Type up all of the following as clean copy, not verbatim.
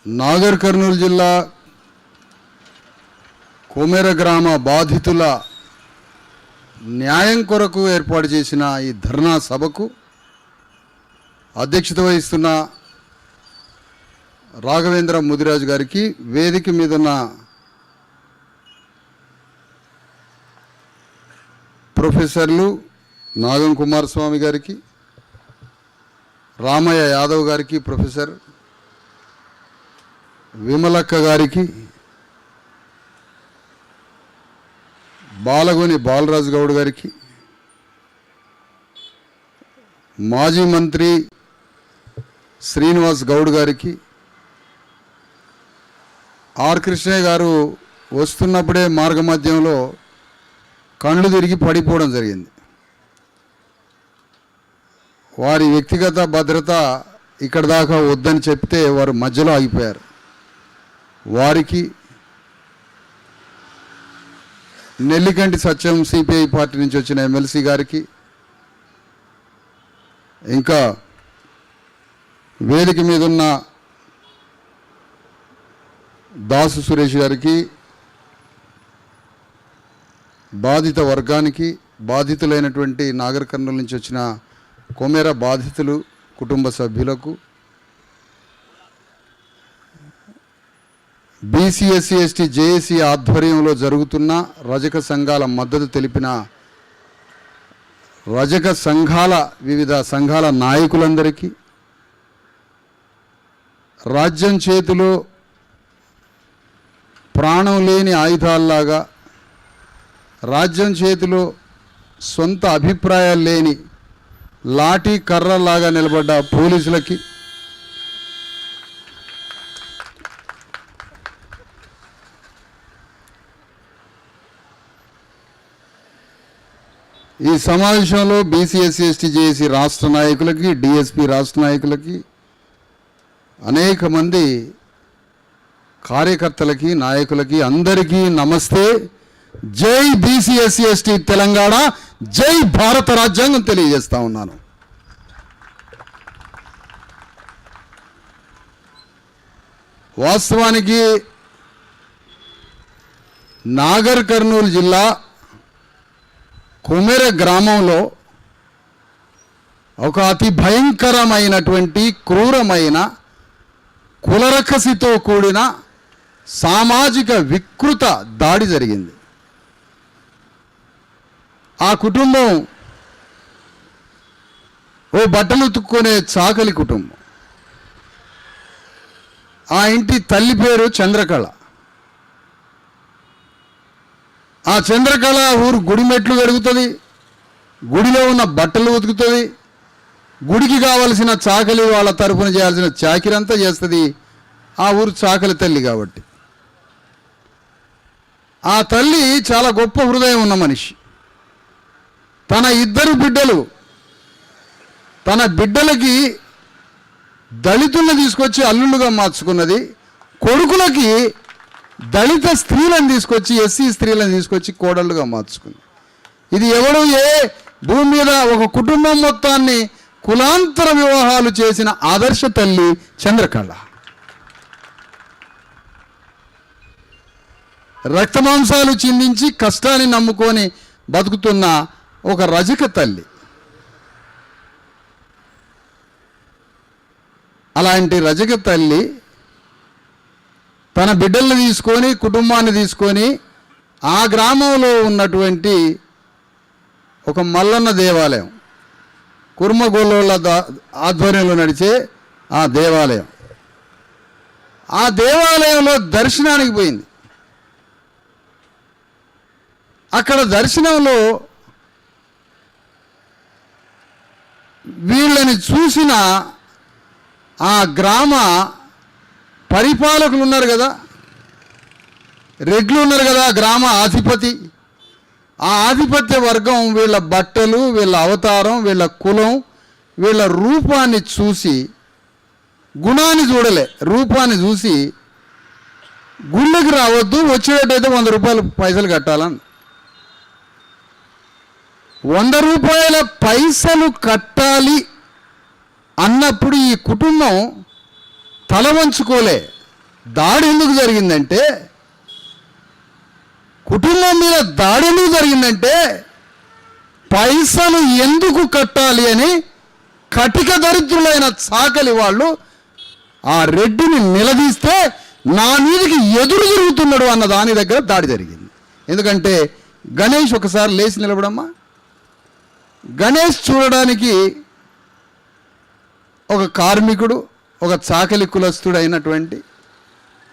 నాగర్ కర్నూలు జిల్లా కొమెర గ్రామ బాధితుల న్యాయం కొరకు ఏర్పాటు చేసిన ఈ ధర్నా సభకు అధ్యక్షత వహిస్తున్న రాఘవేంద్ర ముదిరాజు గారికి, వేదిక మీద ఉన్న ప్రొఫెసర్లు నాగం కుమారస్వామి గారికి, రామయ్య యాదవ్ గారికి, ప్రొఫెసర్ విమలక్క గారికి, బాలగోని బాలరాజు గౌడ్ గారికి, మాజీ మంత్రి శ్రీనివాస్ గౌడ్ గారికి, ఆర్ కృష్ణయ్య గారు వస్తున్నప్పుడే మార్గ మధ్యంలో కళ్ళు తిరిగి పడిపోవడం జరిగింది. వారి వ్యక్తిగత భద్రత ఇక్కడ దాకా వద్దని చెప్తే వారు మధ్యలో ఆగిపోయారు. వారికి, నెల్లికంటి సత్యం సిపిఐ పార్టీ నుంచి వచ్చిన ఎమ్మెల్సీ గారికి, ఇంకా వేదిక మీద ఉన్న దాసు సురేష్ గారికి, బాధిత వర్గానికి, బాధితులైనటువంటి నాగర్ కర్నూలు నుంచి వచ్చిన కొమెర బాధితులు కుటుంబ సభ్యులకు, బీసీ ఎస్సీ ఎస్టీ జేఏసీ ఆధ్వర్యంలో జరుగుతున్న రజక సంఘాల మద్దతు తెలిపిన రజక సంఘాల వివిధ సంఘాల నాయకులందరికీ, రాజ్యం చేతిలో ప్రాణం లేని ఆయుధాల్లాగా, రాజ్యం చేతిలో సొంత అభిప్రాయాలు లేని లాఠీ కర్రలాగా నిలబడ్డ పోలీసులకి, ఈ సమావేశంలో బీసీ ఎస్సీ ఎస్టీ జేఏసీ రాష్ట్ర నాయకులకి, డిఎస్పీ రాష్ట్ర నాయకులకి, అనేక మంది కార్యకర్తలకి, నాయకులకి అందరికీ నమస్తే. జై బీసీ ఎస్సీ ఎస్టీ తెలంగాణ, జై భారత రాజ్యాంగం తెలియజేస్తా ఉన్నాను. వాస్తవానికి నాగర్ కర్నూలు జిల్లా కొమెర గ్రామంలో ఒక అతి భయంకరమైనటువంటి, క్రూరమైన, కులరకసితో కూడిన సామాజిక వికృత దాడి జరిగింది. ఆ కుటుంబం ఓ బట్టలు ఉతుక్కునే చాకలి కుటుంబం. ఆ ఇంటి తల్లి పేరు చంద్రకళ. ఆ చంద్రకళ ఊరు గుడి మెట్లు కడుగుతుంది, గుడిలో ఉన్న బట్టలు ఉతుకుతుంది, గుడికి కావలసిన చాకలి వాళ్ళ తరఫున చేయాల్సిన చాకిరంతా చేస్తుంది. ఆ ఊరు చాకలి తల్లి కాబట్టి. ఆ తల్లి చాలా గొప్ప హృదయం ఉన్న మనిషి. తన ఇద్దరు బిడ్డలు, తన బిడ్డలకి దళితులను తీసుకొచ్చి అల్లుళ్ళుగా మార్చుకున్నది. కొడుకులకి దళిత స్త్రీలను తీసుకొచ్చి, ఎస్సీ స్త్రీలను తీసుకొచ్చి కోడళ్ళుగా మార్చుకుంది. ఇది ఎవడు ఏ భూమి మీద ఒక కుటుంబం మొత్తాన్ని కులాంతర వివాహాలు చేసిన ఆదర్శ తల్లి చంద్రకళ. రక్తమాంసాలు చిందించి కష్టాన్ని నమ్ముకొని బతుకుతున్న ఒక రజక తల్లి. అలాంటి రజక తల్లి తన బిడ్డల్ని తీసుకొని, కుటుంబాన్ని తీసుకొని ఆ గ్రామంలో ఉన్నటువంటి ఒక మల్లన్న దేవాలయం, కుర్మగోళ్ళ ఆధ్వర్యంలో నడిచే ఆ దేవాలయం, ఆ దేవాలయంలో దర్శనానికి పోయింది. అక్కడ దర్శనంలో వీళ్ళని చూసిన ఆ గ్రామ పరిపాలకులు ఉన్నారు కదా, రెడ్లు ఉన్నారు కదా, గ్రామ ఆధిపతి. ఆ ఆధిపత్య వర్గం వీళ్ళ బట్టలు, వీళ్ళ అవతారం, వీళ్ళ కులం, వీళ్ళ రూపాన్ని చూసి, గుణాన్ని చూడలే, రూపాన్ని చూసి గుళ్ళకి రావద్దు, వచ్చేటట్టయితే 100 రూపాయలు పైసలు కట్టాలని. 100 రూపాయల పైసలు కట్టాలి అన్నప్పుడు ఈ కుటుంబం తల వంచుకోలే. దాడి ఎందుకు జరిగిందంటే, కుటుంబం మీద దాడి ఎందుకు జరిగిందంటే పైసలు ఎందుకు కట్టాలి అని కటిక దరిద్రులైన చాకలి వాళ్ళు ఆ రెడ్డిని నిలదీస్తే నా మీదకి ఎదురు తిరుగుతున్నాడు అన్న దాని దగ్గర దాడి జరిగింది. ఎందుకంటే గణేష్ ఒకసారి లేచి నిలబడమ్మా. గణేష్ చూడడానికి ఒక కార్మికుడు, ఒక చాకలి కులస్తుడు అయినటువంటి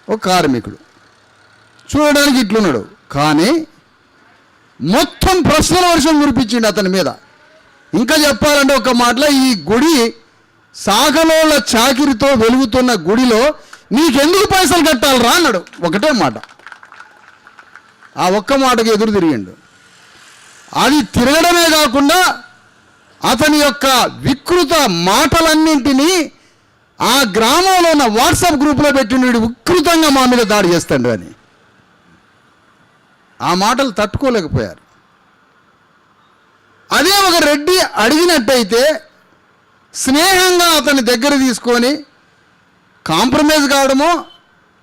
ఒక కార్మికుడు చూడడానికి ఇట్లున్నాడు. కానీ మొత్తం ప్రశ్నల వర్షం కురిపించిండు అతని మీద. ఇంకా చెప్పాలంటే ఒక మాటలో ఈ గుడి సాగలోళ్ళ చాకిరితో వెలుగుతున్న గుడిలో నీకెందుకు పైసలు కట్టాలరా అన్నాడు. ఒకటే మాట, ఆ ఒక్క మాటకి ఎదురు తిరిగిండు. అది తిరగడమే కాకుండా అతని యొక్క వికృత మాటలన్నింటినీ ఆ గ్రామంలో ఉన్న వాట్సాప్ గ్రూప్లో పెట్టిన వికృతంగా మా మీద దాడి చేస్తాడు అని ఆ మాటలు తట్టుకోలేకపోయారు. అదే ఒక రెడ్డి అడిగినట్టయితే స్నేహంగా అతని దగ్గర తీసుకొని కాంప్రమైజ్ కావడమో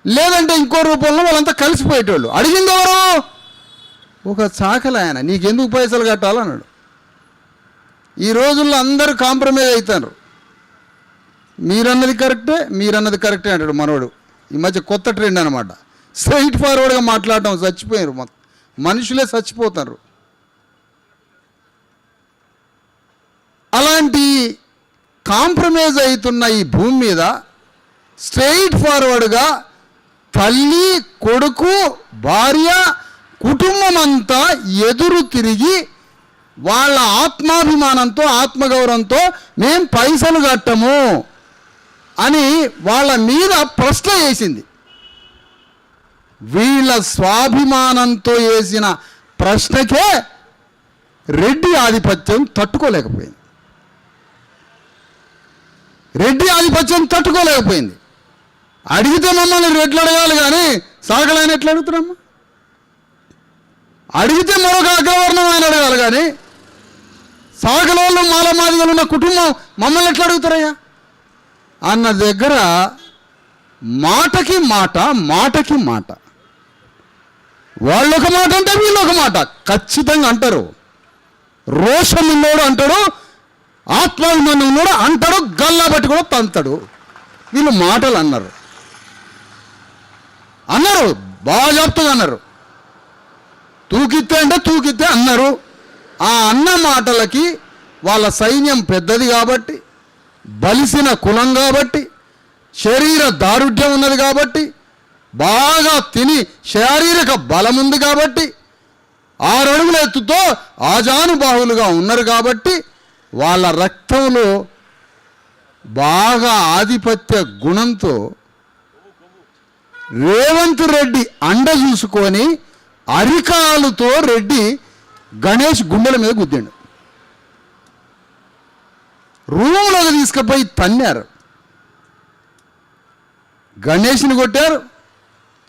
లేదంటే ఇంకో రూపంలో వాళ్ళంతా కలిసిపోయేటోళ్ళు. అడిగింది ఎవరు? ఒక చాకలి ఆయన. నీకెందుకు పైసలు కట్టాలన్నాడు. ఈ రోజుల్లో అందరూ కాంప్రమైజ్ అవుతారు. మీరన్నది కరెక్టే అంటాడు మనోడు. ఈ మధ్య కొత్త ట్రెండ్ అనమాట. స్ట్రైట్ ఫార్వర్డ్గా మాట్లాడటం. చచ్చిపోయారు, మనుషులే చచ్చిపోతారు. అలాంటి కాంప్రమైజ్ అవుతున్న ఈ భూమి మీద స్ట్రైట్ ఫార్వర్డ్గా తల్లి, కొడుకు, భార్య, కుటుంబం అంతా ఎదురు తిరిగి వాళ్ళ ఆత్మాభిమానంతో, ఆత్మగౌరవంతో మేం పైసలు కట్టము అని వాళ్ళ మీద ప్రశ్న వేసింది. వీళ్ళ స్వాభిమానంతో వేసిన ప్రశ్నకే రెడ్డి ఆధిపత్యం తట్టుకోలేకపోయింది. అడిగితే మమ్మల్ని రెడ్లు అడగాలి కానీ సాగలైన ఎట్లా అడుగుతున్నామ్మా? అడిగితే మరొక అగ్రవర్ణం ఆయన అడగాలి కానీ సాగలోళ్ళు మాలమాదిగలు ఉన్న కుటుంబం మమ్మల్ని ఎట్లా అడుగుతారయ్యా అన్న దగ్గర మాటకి మాట వాళ్ళొక మాట అంటే వీళ్ళొక మాట ఖచ్చితంగా అంటారు. రోషం ఉన్నోడు అంటాడు, ఆత్మాభిమానం ఉన్నోడు అంటాడు, గల్లా బట్టి కూడా తంతాడు. వీళ్ళు మాటలు అన్నారు బాగా చెప్తుంది అన్నారు. తూకితే అన్నారు. ఆ అన్న మాటలకి వాళ్ళ సైన్యం పెద్దది కాబట్టి, బలిసిన కులం కాబట్టి, శరీర దారుఢ్యం ఉన్నది కాబట్టి, బాగా తిని శారీరక బలం ఉంది కాబట్టి, 6 అడుగుల ఎత్తుతో ఆజానుబాహులుగా ఉన్నారు కాబట్టి వాళ్ళ రక్తంలో బాగా ఆధిపత్య గుణంతో రేవంత్ రెడ్డి అండ చూసుకొని అరికాలుతో రెడ్డి గణేష్ గుండెల మీద గుద్దాడు. రూమ్లోకి తీసుకుపోయి తన్నారు. గణేష్ని కొట్టారు,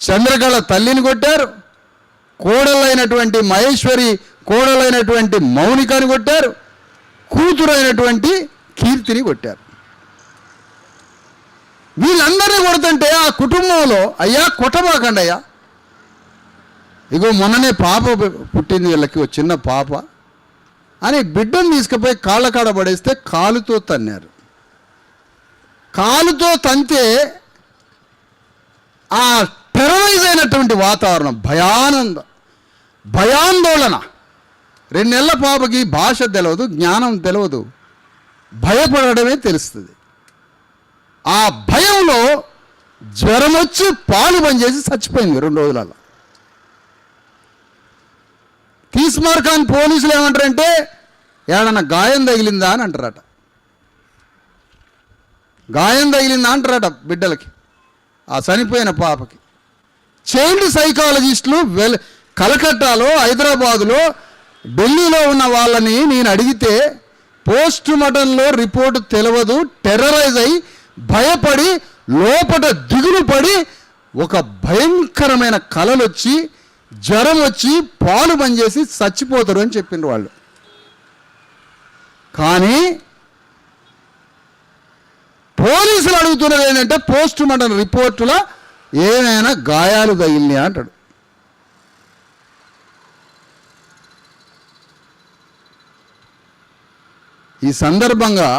చంద్రకళ తల్లిని కొట్టారు, కోడలైనటువంటి మహేశ్వరి కోడలైనటువంటి మౌనికని కొట్టారు, కూతురైనటువంటి కీర్తిని కొట్టారు. వీళ్ళందరినీ కొడుతుంటే ఆ కుటుంబంలో అయ్యా కొట్టబాకండి అయ్యా, ఇగో మొన్ననే పాప పుట్టింది వీళ్ళకి, ఒక చిన్న పాప అని బిడ్డను తీసుకుపోయి కాళ్ళ కాడ పడేస్తే కాలుతో తన్నారు. కాలుతో తంతే ఆ టెర్రరైజ్ అయినటువంటి వాతావరణం, భయాందోళన. 2 నెలల పాపకి భాష తెలియదు, జ్ఞానం తెలియదు, భయపడమే తెలుస్తుంది. ఆ భయంలో జ్వరం వచ్చి పాలు బంద్ చేసి చచ్చిపోయింది 2 రోజులలో. తీస్మార్కాన్ పోలీసులు ఏమంటారంటే ఏడన్నా గాయం తగిలిందా అని అంటారట. బిడ్డలకి, ఆ చనిపోయిన పాపకి. చైల్డ్ సైకాలజిస్టులు కలకట్టాలో, హైదరాబాదులో, ఢిల్లీలో ఉన్న వాళ్ళని నేను అడిగితే పోస్ట్ మార్టంలో రిపోర్టు తెలియదు, టెర్రరైజ్ అయ్యి భయపడి లోపల దిగులు పడి ఒక భయంకరమైన కలలు వచ్చి జ్వరం వచ్చి పాలు బంద్ చేసి చచ్చిపోతారు అని చెప్పిండ్రు వాళ్ళు. కానీ పోలీసులు అడుగుతున్నది ఏంటంటే పోస్ట్ మార్టం రిపోర్టుల ఏమైనా గాయాలు తగిలినాయా అంటాడు. ఈ సందర్భంగా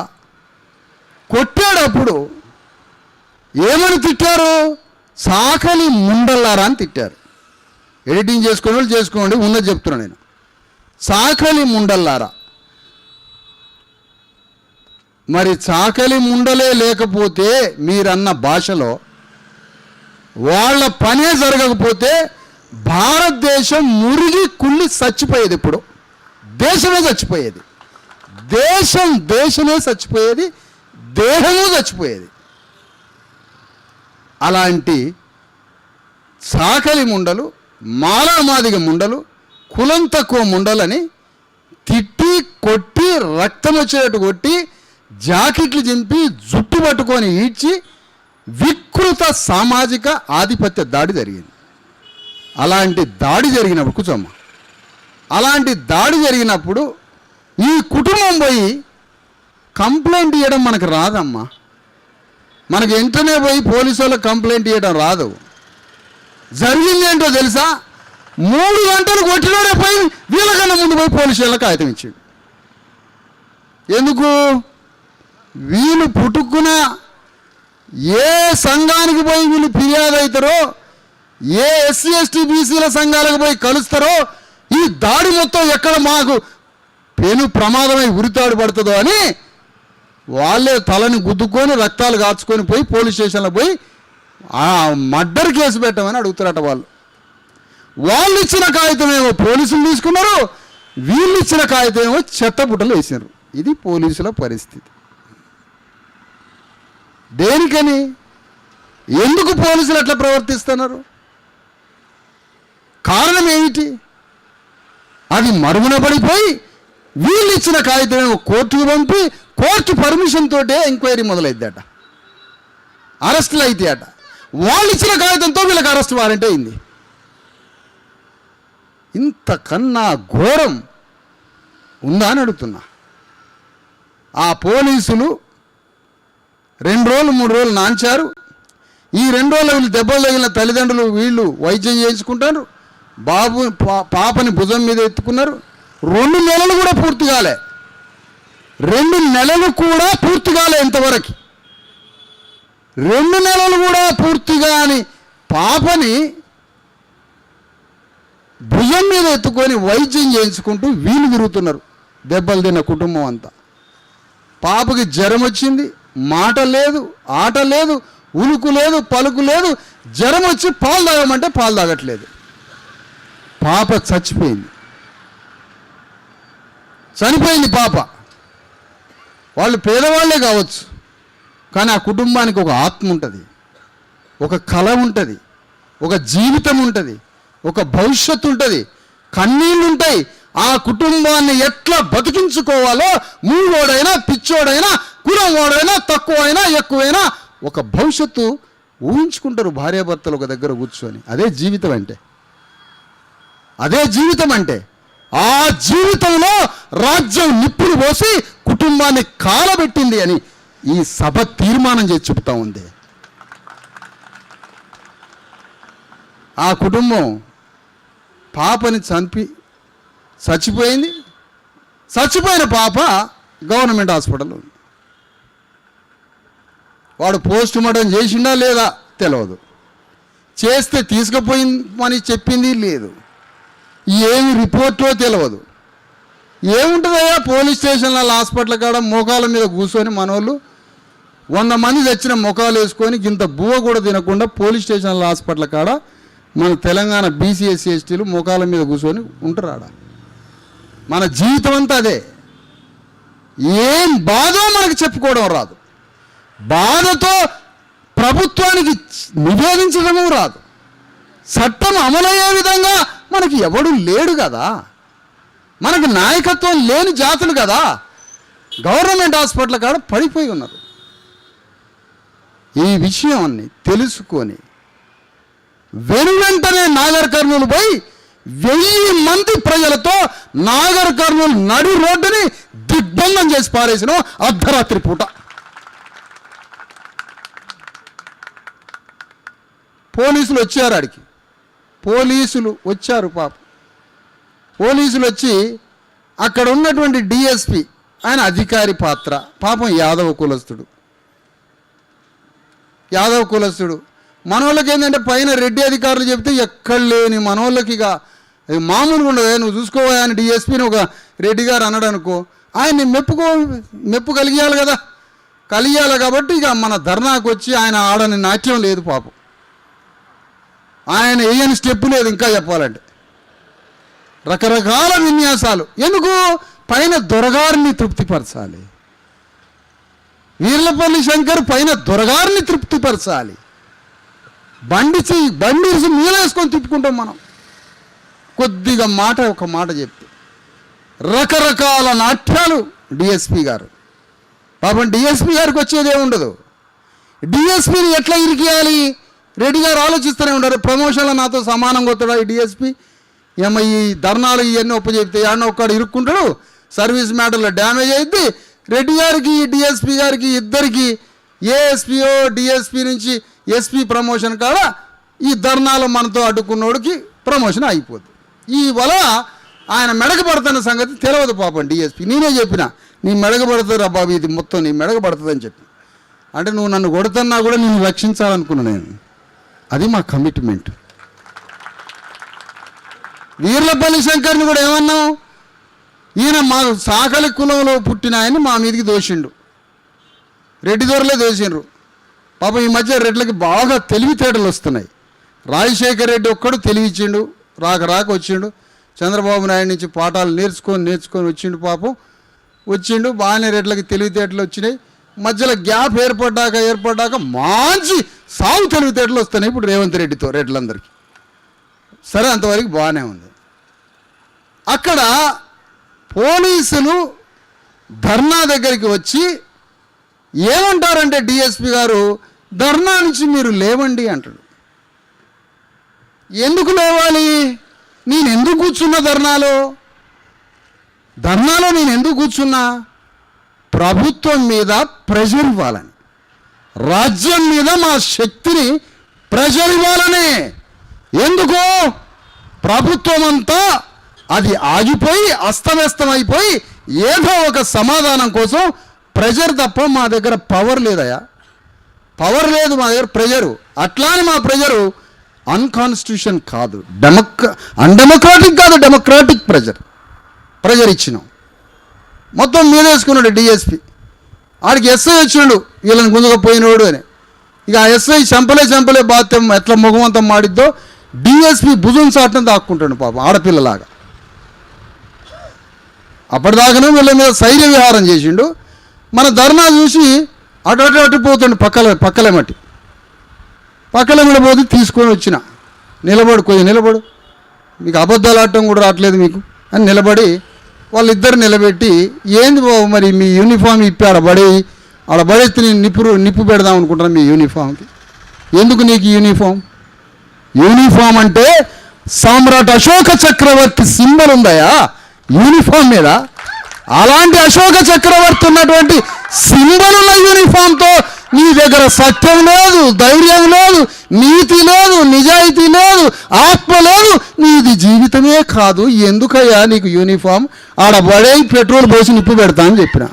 కొట్టాడప్పుడు ఏమని తిట్టారు? సాకలి ముండల్లారా అని తిట్టారు. ఎడిటింగ్ చేసుకునే వాళ్ళు చేసుకోండి, ఉన్నది చెప్తున్నాను నేను. సాకలి ముండల్లారా. మరి చాకలి ముండలే లేకపోతే మీరన్న భాషలో వాళ్ళ పనే జరగకపోతే భారతదేశం మురిగి కుళ్ళి చచ్చిపోయేది. ఇప్పుడు దేశమే చచ్చిపోయేది, దేశమే చచ్చిపోయేది, దేహము చచ్చిపోయేది. అలాంటి చాకలి ముండలు, మాలామాదిగ ముండలు, కులం తక్కువ ముండలని తిట్టి కొట్టి రక్తం వచ్చేటట్టు కొట్టి జాకెట్లు చింపి జుట్టు పట్టుకొని ఈడ్చి వికృత సామాజిక ఆధిపత్య దాడి జరిగింది. అలాంటి దాడి జరిగినప్పుడు కూర్చోమ్మ, అలాంటి దాడి జరిగినప్పుడు ఈ కుటుంబం పోయి కంప్లైంట్ ఇవ్వడం మనకు రాదమ్మా. మనకు వెంటనే పోయి పోలీసు వాళ్ళకి కంప్లైంట్ ఇవ్వడం రాదు. జరిగింది ఏంటో తెలుసా? 3 గంటలు కొట్టినోడే పోయి వీళ్ళకన్నా ముందు పోయి పోలీసు వాళ్ళకి కాగితం ఇచ్చాడు. ఎందుకు? వీళ్ళు పుట్టుకున్న ఏ సంఘానికి పోయి వీళ్ళు ఫిర్యాదు అవుతారో, ఏ ఎస్సీ ఎస్టీ బీసీల సంఘాలకు పోయి కలుస్తారో, ఈ దాడి మొత్తం ఎక్కడ మాకు పెను ప్రమాదమై ఉరితాడు పడుతుందో అని వాళ్ళే తలని గుద్దుకొని రక్తాలు కాచుకొని పోయి పోలీస్ స్టేషన్లో పోయి ఆ మర్డర్ కేసు పెట్టమని అడుగుతారట. వాళ్ళు ఇచ్చిన కాగితం ఏమో పోలీసులు తీసుకున్నారు, వీళ్ళు ఇచ్చిన కాగితం ఏమో చెత్తబుట్టలు వేసినారు. ఇది పోలీసుల పరిస్థితి. దేనికని? ఎందుకు పోలీసులు అట్లా ప్రవర్తిస్తున్నారు? కారణం ఏమిటి? అది మరుగున పడిపోయి వీళ్ళు ఇచ్చిన కాగితం కోర్టుకు పంపి కోర్టు పర్మిషన్ తోటే ఎంక్వైరీ మొదలైద్దట, అరెస్టులు అవుతాయట. వాళ్ళు ఇచ్చిన కాగితంతో వీళ్ళకి అరెస్ట్ వారెంట్ అయింది. ఇంతకన్నా ఘోరం ఉందా అని అడుగుతున్నా. ఆ పోలీసులు 2 రోజులు 3 రోజులు నాంచారు. ఈ 2 రోజులు వీళ్ళు దెబ్బలు తగిలిన తల్లిదండ్రులు వీళ్ళు వైద్యం చేయించుకుంటారు. పాపని భుజం మీద ఎత్తుకున్నారు. 2 నెలలు కూడా పూర్తి కాలే, 2 నెలలు కూడా పూర్తి కాలే ఇంతవరకు. 2 నెలలు కూడా పూర్తిగా అని పాపని భుజం మీద ఎత్తుకొని వైద్యం చేయించుకుంటూ వీళ్ళు తిరుగుతున్నారు. దెబ్బలు తిన్న కుటుంబం అంతా. పాపకి జ్వరం వచ్చింది, మాట లేదు, ఆట లేదు, ఉలుకు లేదు, పలుకు లేదు. జ్వరం వచ్చి పాలు తాగమంటే పాలు తాగట్లేదు. పాప చచ్చిపోయింది పాప. వాళ్ళు పేదవాళ్ళే కావచ్చు, కానీ ఆ కుటుంబానికి ఒక ఆత్మ ఉంటుంది, ఒక కళ ఉంటుంది, ఒక జీవితం ఉంటుంది, ఒక భవిష్యత్తు ఉంటుంది, కన్నీళ్ళు ఉంటాయి. ఆ కుటుంబాన్ని ఎట్లా బతికించుకోవాలో మూడోడైనా పిచ్చోడైనా కులం వాడైనా తక్కువైనా ఎక్కువైనా ఒక భవిష్యత్తు ఊహించుకుంటారు భార్యాభర్తలు ఒక దగ్గర కూర్చొని. అదే జీవితం అంటే, అదే జీవితం అంటే. ఆ జీవితంలో రాజ్యం నిప్పులు పోసి కుటుంబాన్ని కాలబెట్టింది అని ఈ సభ తీర్మానం చేసి చెబుతా ఉంది. ఆ కుటుంబం పాపని చంపి చచ్చిపోయింది. చచ్చిపోయిన పాప గవర్నమెంట్ హాస్పిటల్లో ఉంది. వాడు పోస్ట్ మార్టం చేసిండా లేదా తెలియదు, చేస్తే తీసుకుపోయిందని చెప్పింది లేదు, ఏమి రిపోర్టో తెలియదు. ఏముంటుందయ్యా పోలీస్ స్టేషన్ల హాస్పిటల్ కాడ మోకాల మీద కూర్చొని మనోళ్ళు 100 మంది తెచ్చిన మొఖాలు వేసుకొని ఇంత బువ్వ కూడా తినకుండా పోలీస్ స్టేషన్ల హాస్పిటల్ కాడ మన తెలంగాణ బీసీ ఎస్సీ ఎస్టీలు మోకాల మీద కూర్చొని ఉంటారు ఆడ. మన జీవితం అంతా అదే. ఏం బాధో మనకు చెప్పుకోవడం రాదు, బాధతో ప్రభుత్వానికి నివేదించడము రాదు, చట్టం అమలయ్యే విధంగా మనకి ఎవడు లేడు కదా, మనకు నాయకత్వం లేని జాతులు కదా గవర్నమెంట్ హాస్పిటల్ కాడ పడిపోయి ఉన్నారు. ఈ విషయాన్ని తెలుసుకొని వెంటనే నాగర్ కర్నూలు పోయి 1000 మంది ప్రజలతో నాగర్ కర్నూలు నడి రోడ్డుని దిగ్బంధం చేసి పారేసిన అర్ధరాత్రి పూట. పోలీసులు వచ్చారు ఆడికి, పోలీసులు వచ్చారు పాపం. పోలీసులు వచ్చి అక్కడ ఉన్నటువంటి డిఎస్పి ఆయన అధికారి పాత్ర, పాపం యాదవ కులస్తుడు. మనోళ్ళకి ఏంటంటే పైన రెడ్డి అధికారులు చెప్తే ఎక్కడ లేని మనోళ్ళకి ఇక మామూలుగా ఉండదు. నువ్వు చూసుకోవా అని డిఎస్పీని ఒక రెడ్డి గారు అన్నాడు అనుకో, ఆయన్ని మెప్పు కలిగియాలి కదా, కలిగాలి. కాబట్టి ఇక మన ధర్నాకు వచ్చి ఆయన ఆడని నాట్యం లేదు పాపం, ఆయన వేయని స్టెప్ లేదు. ఇంకా చెప్పాలంటే రకరకాల విన్యాసాలు. ఎందుకు? పైన దొరగారిని తృప్తిపరచాలి. వీర్లపల్లి శంకర్ పైన దొరగారిని తృప్తిపరచాలి. బండి మీలేసుకొని తిప్పుకుంటాం మనం. కొద్దిగా ఒక మాట చెప్తే రకరకాల నాట్యాలు డిఎస్పి గారు. పాపం డిఎస్పి గారికి వచ్చేదే ఉండదు. డిఎస్పిని ఎట్లా ఇరికియాలి రెడ్డి గారు ఆలోచిస్తూనే ఉంటారు. ప్రమోషన్లో నాతో సమానంగా వస్తాడా ఈ డిఎస్పి? ఏమో ఈ ధర్నాలు ఇవన్నీ ఒప్పచెప్తే ఏమన్నా ఒక్కడు ఇరుక్కుంటాడు, సర్వీస్ మ్యాటర్లో డ్యామేజ్ అయింది. రెడ్డి గారికి డిఎస్పి గారికి ఇద్దరికి ఏఎస్పీఓ డిఎస్పి నుంచి ఎస్పీ ప్రమోషన్ కాడ ఈ ధర్నాలు మనతో అడ్డుకున్నోడికి ప్రమోషన్ అయిపోద్ది. ఈ వల్ల ఆయన మెడగబడుతున్న సంగతి తెలియదు పాపం డిఎస్పి. నేనే చెప్పిన, నీ మెడగబడుతుంది రా బాబు, ఇది మొత్తం నీ మెడగబడుతుంది అని చెప్పి. అంటే నువ్వు నన్ను కొడుతున్నా కూడా నేను రక్షించాలనుకున్నా నేను. అది మా కమిట్మెంట్. వీర్లపల్లి శంకర్ని కూడా ఏమన్నాం, ఈయన మా సాకలి కులంలో పుట్టిన ఆయన్ని మా మీదకి దోషిండు, రెడ్డి దొరలే దోషిండ్రు. పాపం ఈ మధ్య రెడ్లకి బాగా తెలివితేటలు వస్తున్నాయి. రాజశేఖర్ రెడ్డి ఒక్కడు తెలివిచ్చిండు, రాక వచ్చిండు. చంద్రబాబు నాయుడు నుంచి పాఠాలు నేర్చుకొని వచ్చిండు. పాపం వచ్చిండు, బాగానే రెడ్లకి తెలివితేటలు వచ్చినాయి. మధ్యలో గ్యాప్ ఏర్పడ్డాక మంచి సాగు తెలివితేటలు వస్తున్నాయి ఇప్పుడు రేవంత్ రెడ్డితో రెడ్లందరికీ. సరే, అంతవరకు బాగానే ఉంది. అక్కడ పోలీసులు ధర్నా దగ్గరికి వచ్చి ఏమంటారంటే డిఎస్పి గారు, ధర్నా నుంచి మీరు లేవండి అంటాడు. ఎందుకు లేవాలి? నేను ఎందుకు కూర్చున్నా ధర్నాలో నేను ఎందుకు కూర్చున్నా? ప్రభుత్వం మీద ప్రెషర్ ఇవ్వాలని, రాజ్యం మీద మా శక్తిని ప్రెషర్ ఇవ్వాలని. ఎందుకు? ప్రభుత్వం అంతా అది ఆగిపోయి అస్తవ్యస్తమైపోయి ఏదో ఒక సమాధానం కోసం ప్రెజర్ తప్ప మా దగ్గర పవర్ లేదయా, పవర్ లేదు మా దగ్గర, ప్రెజరు. అట్లానే మా ప్రెజరు అన్కాన్స్టిట్యూషన్ కాదు, అన్డెమోక్రాటిక్ కాదు, డెమోక్రాటిక్ ప్రెజర్ ఇచ్చినాం. మొత్తం మీదేసుకున్నాడు డిఎస్పి. ఆడికి ఎస్ఐ వచ్చినాడు వీళ్ళని గుంజుకపోయినోడు అని. ఇక ఆ ఎస్ఐ చంపలే బాత్యం ఎట్లా ముఖమంతం మాడిద్దో డిఎస్పి భుజం చాటం దాక్కుంటాడు పాపం ఆడపిల్లలాగా. అప్పటిదాకానే వీళ్ళ మీద శైర్య విహారం చేసిండు. మన ధర్నా చూసి అటు పోతుండు, పక్కలేమట్టి పోతే తీసుకొని వచ్చిన, నిలబడు, మీకు అబద్ధాలు ఆడటం కూడా రావట్లేదు మీకు అని నిలబడి వాళ్ళిద్దరు నిలబెట్టి, ఏంది బాబు మరి మీ యూనిఫామ్ ఇప్పి ఆడబడేస్తే నేను నిప్పు పెడదాం అనుకుంటున్నాను మీ యూనిఫామ్కి. ఎందుకు నీకు యూనిఫామ్ అంటే సామ్రాట్ అశోక చక్రవర్తి సింబల్ ఉందయా యూనిఫామ్ మీద. అలాంటి అశోక చక్రవర్తి ఉన్నటువంటి సింబల్ ఉన్న యూనిఫామ్తో నీ దగ్గర సత్యం లేదు, ధైర్యం లేదు, నీతి లేదు, నిజాయితీ లేదు, ఆత్మ లేదు, నీది జీవితమే కాదు. ఎందుకయ్యా నీకు యూనిఫామ్? ఆడబడే పెట్రోల్ పోసి నిప్పు పెడతా అని చెప్పిన.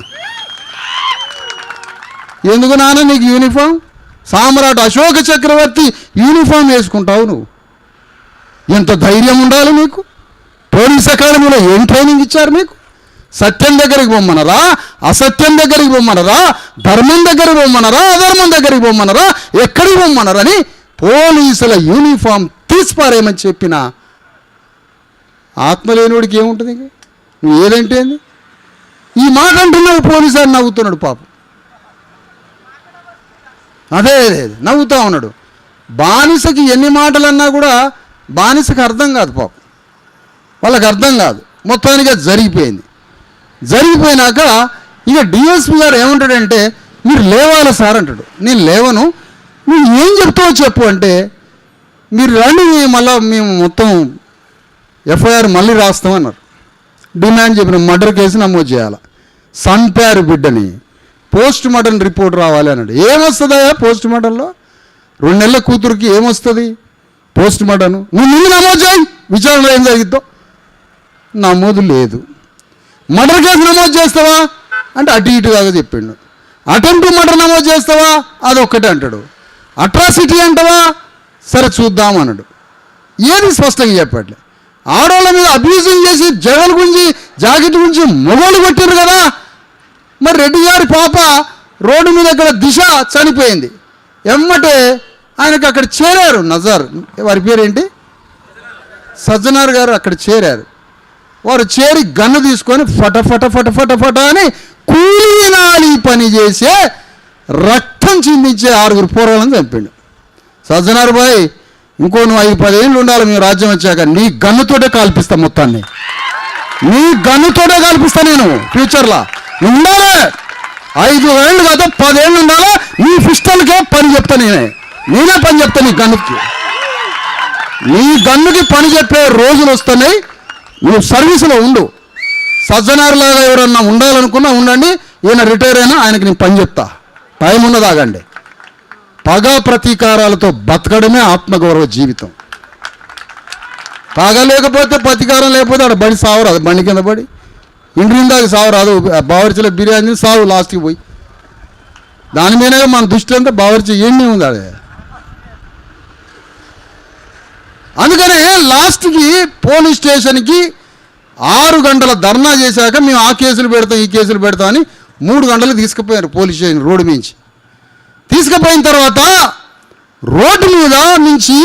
ఎందుకు నాన్న నీకు యూనిఫామ్? సామ్రాట్ అశోక చక్రవర్తి యూనిఫామ్ వేసుకుంటావు నువ్వు. ఎంత ధైర్యం ఉండాలి నీకు? పోలీస్ అకాడమీలో ఏం ట్రైనింగ్ ఇచ్చారు మీకు? సత్యం దగ్గరికి పొమ్మనరా, అసత్యం దగ్గరికి పొమ్మనరా, ధర్మం దగ్గరికి పొమ్మనరా, అధర్మం దగ్గరికి పొమ్మనరా, ఎక్కడికి పొమ్మనరని పోలీసుల యూనిఫామ్ తీసిపారేమని చెప్పిన ఆత్మలేనుడికి ఏముంటుంది? నువ్వు ఏదంటే ఈ మాట అంటున్నావు, పోలీసు అని నవ్వుతున్నాడు పాపం. అదే నవ్వుతా ఉన్నాడు. బానిసకి ఎన్ని మాటలు అన్నా కూడా బానిసకి అర్థం కాదు పాపం, వాళ్ళకి అర్థం కాదు. మొత్తానికి జరిగిపోయినాక ఇక డిఎస్పి గారు ఏమంటాడంటే, మీరు లేవాలి సార్ అంటాడు. నేను లేవను, నువ్వు ఏం చెప్తావో చెప్పు అంటే, మీరు రండి మళ్ళీ మేము మొత్తం ఎఫ్ఐఆర్ మళ్ళీ రాస్తామన్నారు. డిమాండ్ చెప్పిన మర్డర్ కేసు నమోదు చేయాలి, చంపారు బిడ్డని, పోస్ట్ మార్టం రిపోర్ట్ రావాలి అన్నాడు. ఏమొస్తుందా పోస్ట్ మార్టంలో? 2 నెలల కూతురికి ఏమొస్తుంది? Post mortem. నువ్వు ముందు నమోదు చేయి, విచారణలో ఏం జరిగిద్దో. నమోదు లేదు. మర్డర్ కేసు నమోదు చేస్తావా అంటే అటు ఇటుగా చెప్పిండు. అటెంప్ట్ మర్డర్ నమోదు చేస్తావా అదొక్కటే అంటాడు. అట్రాసిటీ అంటావా సరే చూద్దాం అన్నాడు. ఏది స్పష్టంగా చెప్పట్లే. ఆడవాళ్ళ మీద అబ్యూజింగ్ చేసి జగన్ గురించి జాకెట్ గురించి మొగోళ్ళు కొట్టారు కదా. మరి రెడ్డి గారి పాప రోడ్డు మీద ఇక్కడ దిశ చనిపోయింది. ఎమ్మటే ఆయనకు అక్కడ చేరారు నజర్, వారి పేరేంటి, సజ్జనార్ గారు అక్కడ చేరారు. వారు చేరి గన్ను తీసుకొని ఫట ఫట ఫట ఫట ఫట అని కూలీనాలి పని చేసే రక్తం చిందించే 6 పోరాలను చంపిండు. సజ్జనార్ బాయ్, ఇంకో నువ్వు 5-10 ఏళ్ళు ఉండాలి మేము రాజ్యం వచ్చాక. నీ గన్నుతోటే కాల్పిస్తా, మొత్తాన్ని నీ గన్నుతోటే కాల్పిస్తా నేను. ఫ్యూచర్లో ఉండాలి 5 ఏళ్ళు కాదు 10 ఏళ్ళు ఉండాలా. నీ పిస్టల్కే పని చెప్తా, నేనే పని చెప్తా. నీ గన్నుకి పని చెప్పే రోజులు వస్తున్నాయి. నువ్వు సర్వీసులో ఉండు. సజ్జనారులాగా ఎవరన్నా ఉండాలనుకున్నా ఉండండి. ఈయన రిటైర్ అయినా ఆయనకి నేను పని చెప్తా. టైం ఉన్నదాగండి. పగ ప్రతీకారాలతో బతకడమే ఆత్మగౌరవ జీవితం. పగ లేకపోతే ప్రతీకారం లేకపోతే ఆడ బండి సావరాదు. బండి కింద పడి ఇంటిందాకి సావరాదు. బావర్చిలో బిర్యానీ సావు లాస్ట్కి పోయి. దాని మీదనే మన దృష్టి అంతా బావర్చి ఏంటి ఉంది అదే. అందుకనే లాస్ట్కి పోలీస్ స్టేషన్కి 6 గంటల ధర్నా చేశాక మేము ఆ కేసులు పెడతాం ఈ కేసులు పెడతాం అని 3 గంటలు తీసుకుపోయారు పోలీస్ స్టేషన్ రోడ్డు మించి. తీసుకుపోయిన తర్వాత రోడ్డు మీద నుంచి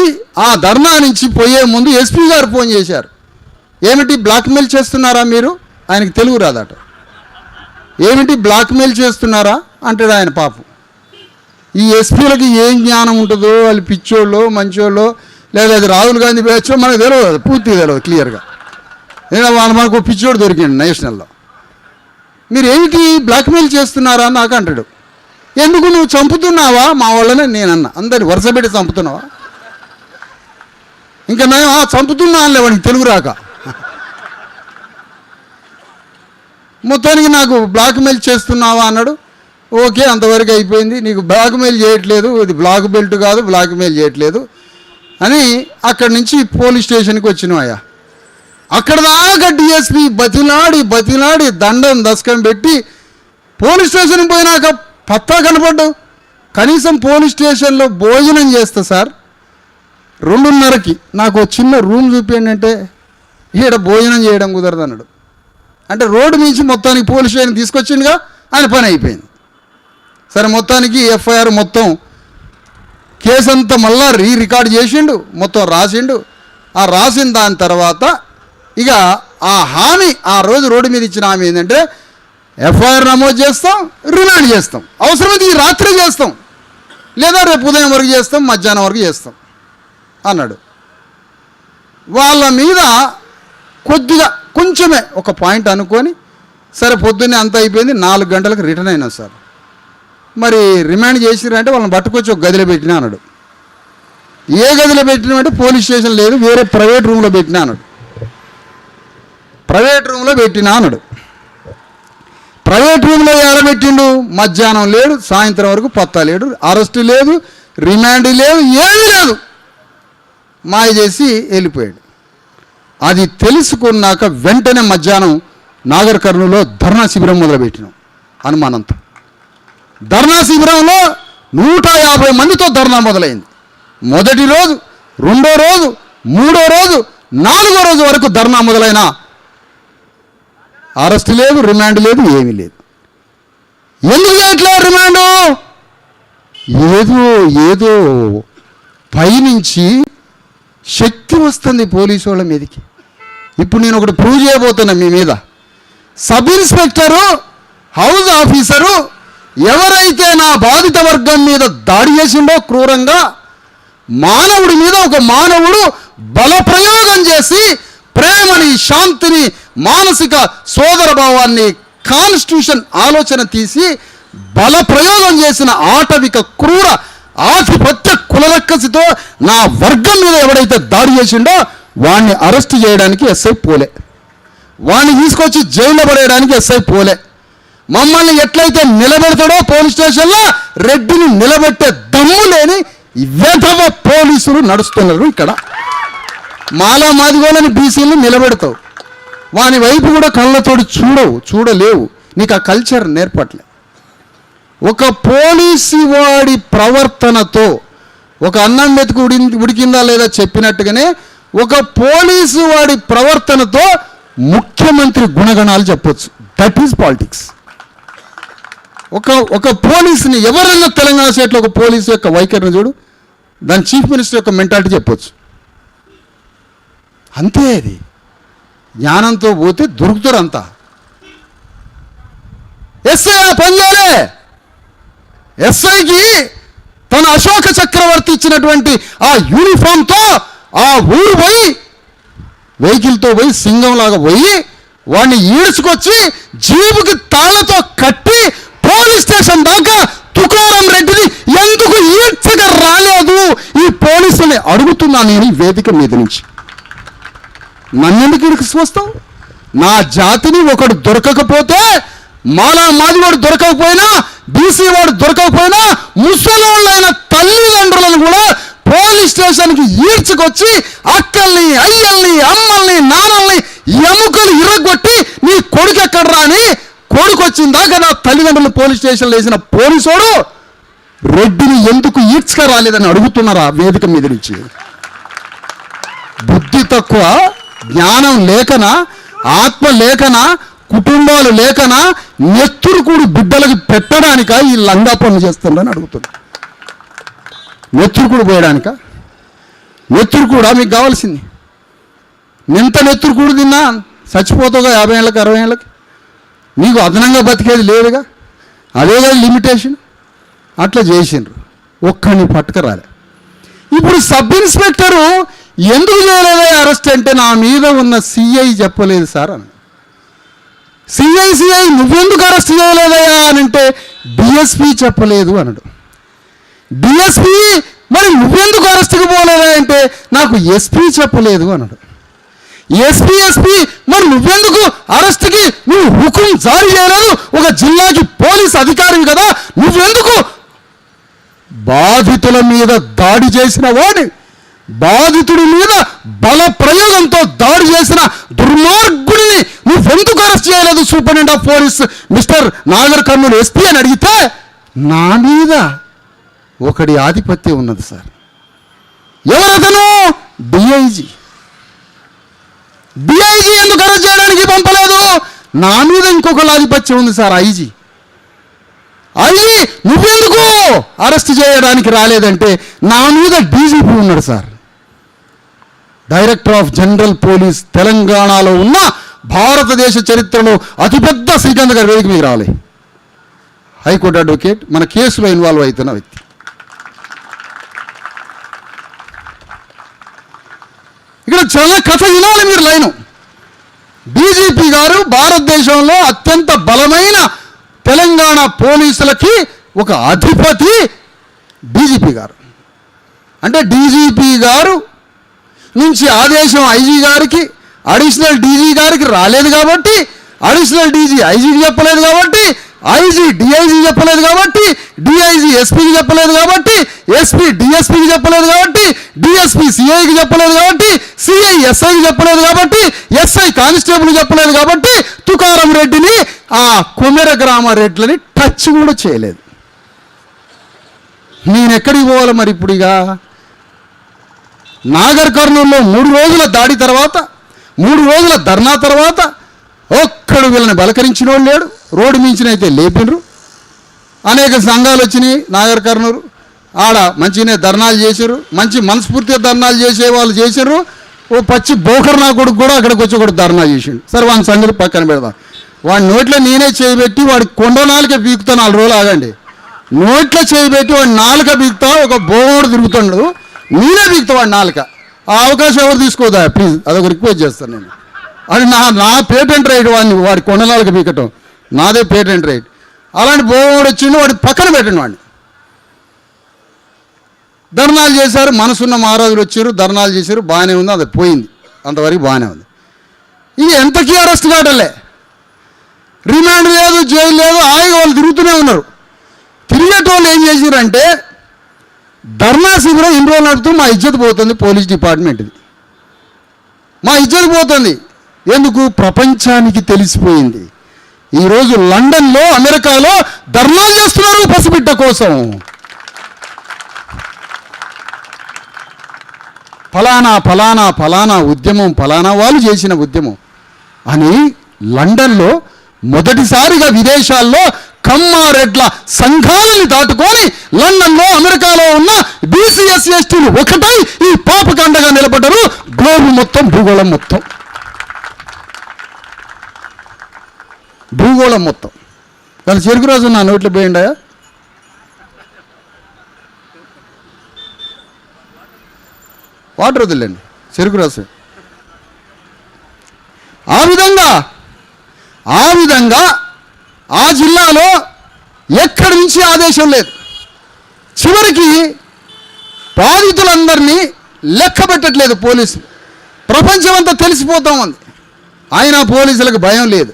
ఆ ధర్నా నుంచి పోయే ముందు ఎస్పీ గారు ఫోన్ చేశారు. ఏమిటి బ్లాక్మెయిల్ చేస్తున్నారా మీరు? ఆయనకి తెలుగు రాదట. ఏమిటి బ్లాక్మెయిల్ చేస్తున్నారా అంటాడు ఆయన. పాపం ఈ ఎస్పీలకి ఏం జ్ఞానం ఉంటుందో, వాళ్ళు పిచ్చోళ్ళు మంచోళ్ళు లేదా అది రాహుల్ గాంధీ బ్యాచో మనకు తెలియదు, పూర్తిగా తెలియదు క్లియర్గా. మనకు పిచ్చోడు దొరికింది నేషనల్లో. మీరు ఏమిటి బ్లాక్మెయిల్ చేస్తున్నారా అని నాకు అంటాడు. ఎందుకు నువ్వు చంపుతున్నావా మా వాళ్ళనే నేనన్నా. అందరిని వరుస పెట్టి చంపుతున్నావా? ఇంకా నేను చంపుతున్నా అనలే వాడికి తెలుగు రాక. మొత్తానికి నాకు బ్లాక్మెయిల్ చేస్తున్నావా అన్నాడు. ఓకే, అంతవరకు అయిపోయింది. నీకు బ్లాక్మెయిల్ చేయట్లేదు, ఇది బ్లాక్ బెల్ట్ కాదు, బ్లాక్మెయిల్ చేయట్లేదు అని అక్కడి నుంచి పోలీస్ స్టేషన్కి వచ్చినాయా. అక్కడ దాకా డిఎస్పీ బతిలాడి దండం దశకం పెట్టి పోలీస్ స్టేషన్కి పోయినాక పత్తా కనపడ్డావు. కనీసం పోలీస్ స్టేషన్లో భోజనం చేస్తా సార్ 2:30కి నాకు చిన్న రూమ్ చూపించండి అంటే ఈడ భోజనం చేయడం కుదరదు అన్నాడు. అంటే రోడ్డు నుంచి మొత్తానికి పోలీస్ స్టేషన్ తీసుకొచ్చిండుగా, ఆయన పని అయిపోయింది. సరే మొత్తానికి ఎఫ్ఐఆర్ మొత్తం కేసు అంతా మళ్ళా రికార్డ్ చేసిండు, మొత్తం రాసిండు. ఆ రాసిన దాని తర్వాత ఇక ఆ హామీ ఆ రోజు రోడ్డు మీద ఇచ్చిన హామీ ఏంటంటే ఎఫ్ఐఆర్ నమోదు చేస్తాం, రిమాండ్ చేస్తాం, అవసరమైతే ఈ రాత్రి చేస్తాం లేదా రేపు ఉదయం వరకు చేస్తాం, మధ్యాహ్నం వరకు చేస్తాం అన్నాడు. వాళ్ళ మీద కొద్దిగా కొంచెమే ఒక పాయింట్ అనుకొని సరే పొద్దున్నే అంత అయిపోయింది. 4 గంటలకు రిటర్న్ అయినా సార్. మరి రిమాండ్ చేసిరంటే వాళ్ళని పట్టుకొచ్చి ఒక గదిలో పెట్టినా అన్నాడు. ఏ గదిలో పెట్టినామంటే పోలీస్ స్టేషన్ లేదు, వేరే ప్రైవేట్ రూమ్లో పెట్టినా అన్నాడు. ప్రైవేట్ రూమ్లో పెట్టినా అన్నాడు. ప్రైవేట్ రూమ్లో ఎడబెట్టిండు. మధ్యాహ్నం లేడు, సాయంత్రం వరకు పత్తా లేడు, అరెస్టు లేదు, రిమాండ్ లేదు, ఏమీ లేదు. మాయ చేసి వెళ్ళిపోయాడు. అది తెలుసుకున్నాక వెంటనే మధ్యాహ్నం నాగర్ కర్నూలులో ధర్నా శిబిరం మొదలుపెట్టినాం అనుమానంతో. ధర్నా శిబిరంలో 150 మందితో ధర్నా మొదలైంది. మొదటి రోజు, 2వ రోజు, 3వ రోజు, 4వ రోజు వరకు ధర్నా మొదలైన అరెస్ట్ లేదు, రిమాండ్ లేదు, ఏమీ లేదు. ఎందుకు చేయట్లేదు రిమాండు? ఏదో పైనుంచి శక్తి వస్తుంది పోలీసు వాళ్ళ మీదకి. ఇప్పుడు నేను ఒకటి ప్రూవ్ చేయబోతున్నా మీ మీద. సబ్ ఇన్స్పెక్టరు, హౌస్ ఆఫీసరు ఎవరైతే నా బాధిత వర్గం మీద దాడి చేసిండో క్రూరంగా, మానవుడి మీద ఒక మానవుడు బలప్రయోగం చేసి ప్రేమని, శాంతిని, మానసిక సోదర భావాన్ని, కాన్స్టిట్యూషన్ ఆలోచన తీసి బలప్రయోగం చేసిన ఆటవిక క్రూర ఆధిపత్య కులలక్కసితో నా వర్గం మీద ఎవడైతే దాడి చేసిండో వాడిని అరెస్ట్ చేయడానికి ఎస్ఐ పోలే, వాడిని తీసుకొచ్చి జైల్లో పడేయడానికి ఎస్ఐ పోలే. మమ్మల్ని ఎట్లయితే నిలబెడతాడో పోలీస్ స్టేషన్లో రెడ్డిని నిలబెట్టే దమ్ము లేని వెధవ పోలీసులు నడుస్తున్నారు ఇక్కడ. మాలా మాదిగోళ్ళని బీసీలను నిలబెడతావు, వాని వైపు కూడా కళ్ళతోటి చూడలేవు, నీకు ఆ కల్చర్ నేర్పట్లే. ఒక పోలీసు వాడి ప్రవర్తనతో, ఒక అన్నం మెతుకు ఉడికిందా లేదా చెప్పినట్టుగానే ఒక పోలీసు వాడి ప్రవర్తనతో ముఖ్యమంత్రి గుణగణాలు చెప్పొచ్చు. That is politics. ఒక పోలీసుని ఎవరైనా తెలంగాణ స్టేట్లో ఒక పోలీసు యొక్క వైఖరిని చూడు, దాని చీఫ్ మినిస్టర్ యొక్క మెంటాలిటీ చెప్పొచ్చు. అంతే. అది జ్ఞానంతో పోతే దొరుకుతారు అంతా. ఎస్ఐ పని చేయలే. ఎస్ఐకి తన అశోక చక్రవర్తి ఇచ్చినటువంటి ఆ యూనిఫామ్తో ఆ ఊరు పోయి వెహికల్తో పోయి సింగంలాగా పోయి వాడిని ఈడ్చుకొచ్చి జీబుకి తాళ్లతో కట్టి పోలీస్ స్టేషన్ దాకా తుకారం రెడ్డిని ఎందుకు ఈడ్చగా రాలేదు ఈ పోలీసుని అడుగుతున్నా నేను ఈ వేదిక మీద నుంచి. నన్నెందుకు ఇక్కడికి వస్తావు? నా జాతిని ఒకడు దొరకకపోతే, మాలా మాదివాడు దొరకకపోయినా, బీసీ వాడు దొరకకపోయినా, ముసలోళ్ళైన తల్లిదండ్రులను కూడా పోలీస్ స్టేషన్కి ఈడ్చుకొచ్చి అక్కల్ని, అయ్యల్ని, అమ్మల్ని, నాన్నల్ని ఎముకలు ఇరగొట్టి నీ కొడుకు ఎక్కడ రాని కొడుకు వచ్చిందాకా నా తల్లిదండ్రులు పోలీస్ స్టేషన్లో వేసిన పోలీసోడు రెడ్డిని ఎందుకు ఈడ్చుక రాలేదని అడుగుతున్నారా వేదిక మీద నుంచి? బుద్ధి తక్కువ, జ్ఞానం లేకనా, ఆత్మ లేకనా, కుటుంబాలు లేకనా, నెత్తురుకూడు బిడ్డలకి పెట్టడానిక ఈ లంగా పనులు చేస్తుందని అడుగుతున్నా. నెత్తురుకూడు పోయడానిక? నెత్తురుకూడా మీకు కావాల్సింది? ఎంత నెత్తురుకూడు తిన్నా చచ్చిపోతావుగా 50 ఏళ్ళకి 60 ఏళ్ళకి. నీకు అదనంగా బతికేది లేదుగా, అదేగా లిమిటేషన్. అట్లా చేసిండ్రు, ఒక్కడిని పట్టుకరాలే. ఇప్పుడు సబ్ ఇన్స్పెక్టరు ఎందుకు చేయలేదే అరెస్ట్ అంటే, నా మీద ఉన్న సిఐ చెప్పలేదు సార్ అని. సిఐ నువ్వెందుకు అరెస్ట్ చేయలేదయా అని అంటే డిఎస్పీ చెప్పలేదు అన్నాడు. డిఎస్పీ మరి నువ్వెందుకు అరెస్ట్కి పోలేదా అంటే నాకు ఎస్పీ చెప్పలేదు అన్నాడు. ఎస్పీ మరి నువ్వెందుకు అరెస్ట్కి నువ్వు హుకుం జారీ చేయలేదు, ఒక జిల్లాకి పోలీస్ అధికారివి కదా, నువ్వెందుకు బాధితుల మీద దాడి చేసిన వాడిని, బాధితుడి మీద బల ప్రయోగంతో దాడి చేసిన దుర్మార్గుడిని నువ్వెందుకు అరెస్ట్ చేయలేదు superintendent of police mister Nagar Kurnool SP అని అడిగితే, నా మీద ఒకడి ఆధిపత్యం ఉన్నది సార్. ఎవరతను? డిఐజీ ఎందుకు అరెస్ట్ చేయడానికి పంపలేదు? నా మీద ఇంకొకళ్ళ ఆధిపత్యం ఉంది సార్, ఐజీ నువ్వెందుకు అరెస్ట్ చేయడానికి రాలేదంటే నా మీద డీజీపీ ఉన్నాడు sir, director of general police. తెలంగాణలో ఉన్న భారతదేశ చరిత్రలో అతిపెద్ద శ్రీకాంత్ గారి వేదిక మీకు రావాలి. హైకోర్టు అడ్వకేట్, మన కేసులో ఇన్వాల్వ్ అవుతున్న వ్యక్తి. ఇక్కడ చాలా కథ వినాలి మీరు. లైను డీజీపీ గారు భారతదేశంలో అత్యంత బలమైన తెలంగాణ పోలీసులకి ఒక అధిపతి డీజీపీ గారు. అంటే డీజీపీ గారు నుంచి ఆదేశం ఐజీ గారికి, అడిషనల్ డీజీ గారికి రాలేదు కాబట్టి, అడిషనల్ డీజీ ఐజీకి చెప్పలేదు కాబట్టి, ఐజీ డిఐజీ చెప్పలేదు కాబట్టి, డిఐజీ ఎస్పీకి చెప్పలేదు కాబట్టి, ఎస్పీ డిఎస్పీకి చెప్పలేదు కాబట్టి, డిఎస్పీ సిఐకి చెప్పలేదు కాబట్టి, సిఐ ఎస్ఐకి చెప్పలేదు కాబట్టి, ఎస్ఐ కానిస్టేబుల్ చెప్పలేదు కాబట్టి, తుకారం రెడ్డిని ఆ కొమెర గ్రామ రెడ్లని టచ్ కూడా చేయలేదు. నేను ఎక్కడికి పోవాలి మరి ఇప్పుడు? ఇక నాగర్ కర్నూలులో 3 రోజుల దాడి తర్వాత, 3 రోజుల ధర్నా తర్వాత ఒక్కడు వీళ్ళని బలకరించిన వాడు లేడు. రోడ్డు మించినైతే లేపినరు. అనేక సంఘాలు వచ్చినాయి నాగర్ కర్నూలు, ఆడ మంచిగానే ధర్నాలు చేశారు, మంచి మనస్ఫూర్తిగా ధర్నాలు చేసే వాళ్ళు చేశారు. ఓ పచ్చి బోకర్ నా కొడుకు కూడా అక్కడికి వచ్చి ఒకటి ధర్నా చేసిండు. సరే వాని సంగతి పక్కన పెడదాం. వాడి నోట్లో నేనే చేయబెట్టి వాడి కొండ నాలుక బీకుతా, 4 రోజులు ఆగండి. నోట్లో చేయబెట్టి వాడి నాలుక బీకుతా, ఒక బోగోడు తిరుగుతున్నాడు, నేనే బీకుతా వాడి నాలుక. ఆ అవకాశం ఎవరు తీసుకోదా ప్లీజ్, అదొక రిక్వెస్ట్ చేస్తాను నేను. అది నా పేటెంట్ రైట్, వాడి కొండ నాలుక బీకటం నాదే పేటెంట్ రైట్. అలాంటి బోగోడు వచ్చిండు, వాడి పక్కన పెట్టండి వాడిని. ధర్నాలు చేశారు, మనసున్న మహారాజులు వచ్చారు, ధర్నాలు చేశారు, బాగానే ఉంది, అది పోయింది, అంతవరకు బాగానే ఉంది. ఇది ఎంతకీ అరెస్ట్ కావటలే, రిమాండ్ లేదు, జైలు లేదు, హాయిగా వాళ్ళు తిరుగుతూనే ఉన్నారు. తిరిగేటోళ్ళు ఏం చేశారంటే ధర్నా శిబిరం ఇన్ని రోజులు నడుపుతూ మా ఇజ్జత్ పోతుంది, పోలీస్ డిపార్ట్మెంట్ది మా ఇజ్జత్ పోతుంది. ఎందుకు? ప్రపంచానికి తెలిసిపోయింది. ఈరోజు లండన్లో, అమెరికాలో ధర్నాలు చేస్తున్నారు పసిబిడ్డ కోసం. ఫలానా ఫలానా ఫలానా ఉద్యమం, ఫలానా వాళ్ళు చేసిన ఉద్యమం అని లండన్లో మొదటిసారిగా విదేశాల్లో కమ్మారెడ్ల సంఘాలని దాటుకొని లండన్లో, అమెరికాలో ఉన్న బీసీఎస్ ఎస్టీలు ఒకటై ఈ పాపకండగా నిలబడ్డారు. గ్లోబ్ మొత్తం, భూగోళం మొత్తం, భూగోళం మొత్తం. కానీ చెరుకు రోజు నా నోట్లో పోయిండా? వాటర్ వదిలేండి, చెరుకు రసం. ఆ విధంగా ఆ జిల్లాలో ఎక్కడి నుంచి ఆదేశం లేదు. చివరికి బాధితులందరినీ లెక్క పెట్టట్లేదు పోలీసు. ప్రపంచమంతా తెలిసిపోతా ఉంది. అయినా పోలీసులకు భయం లేదు.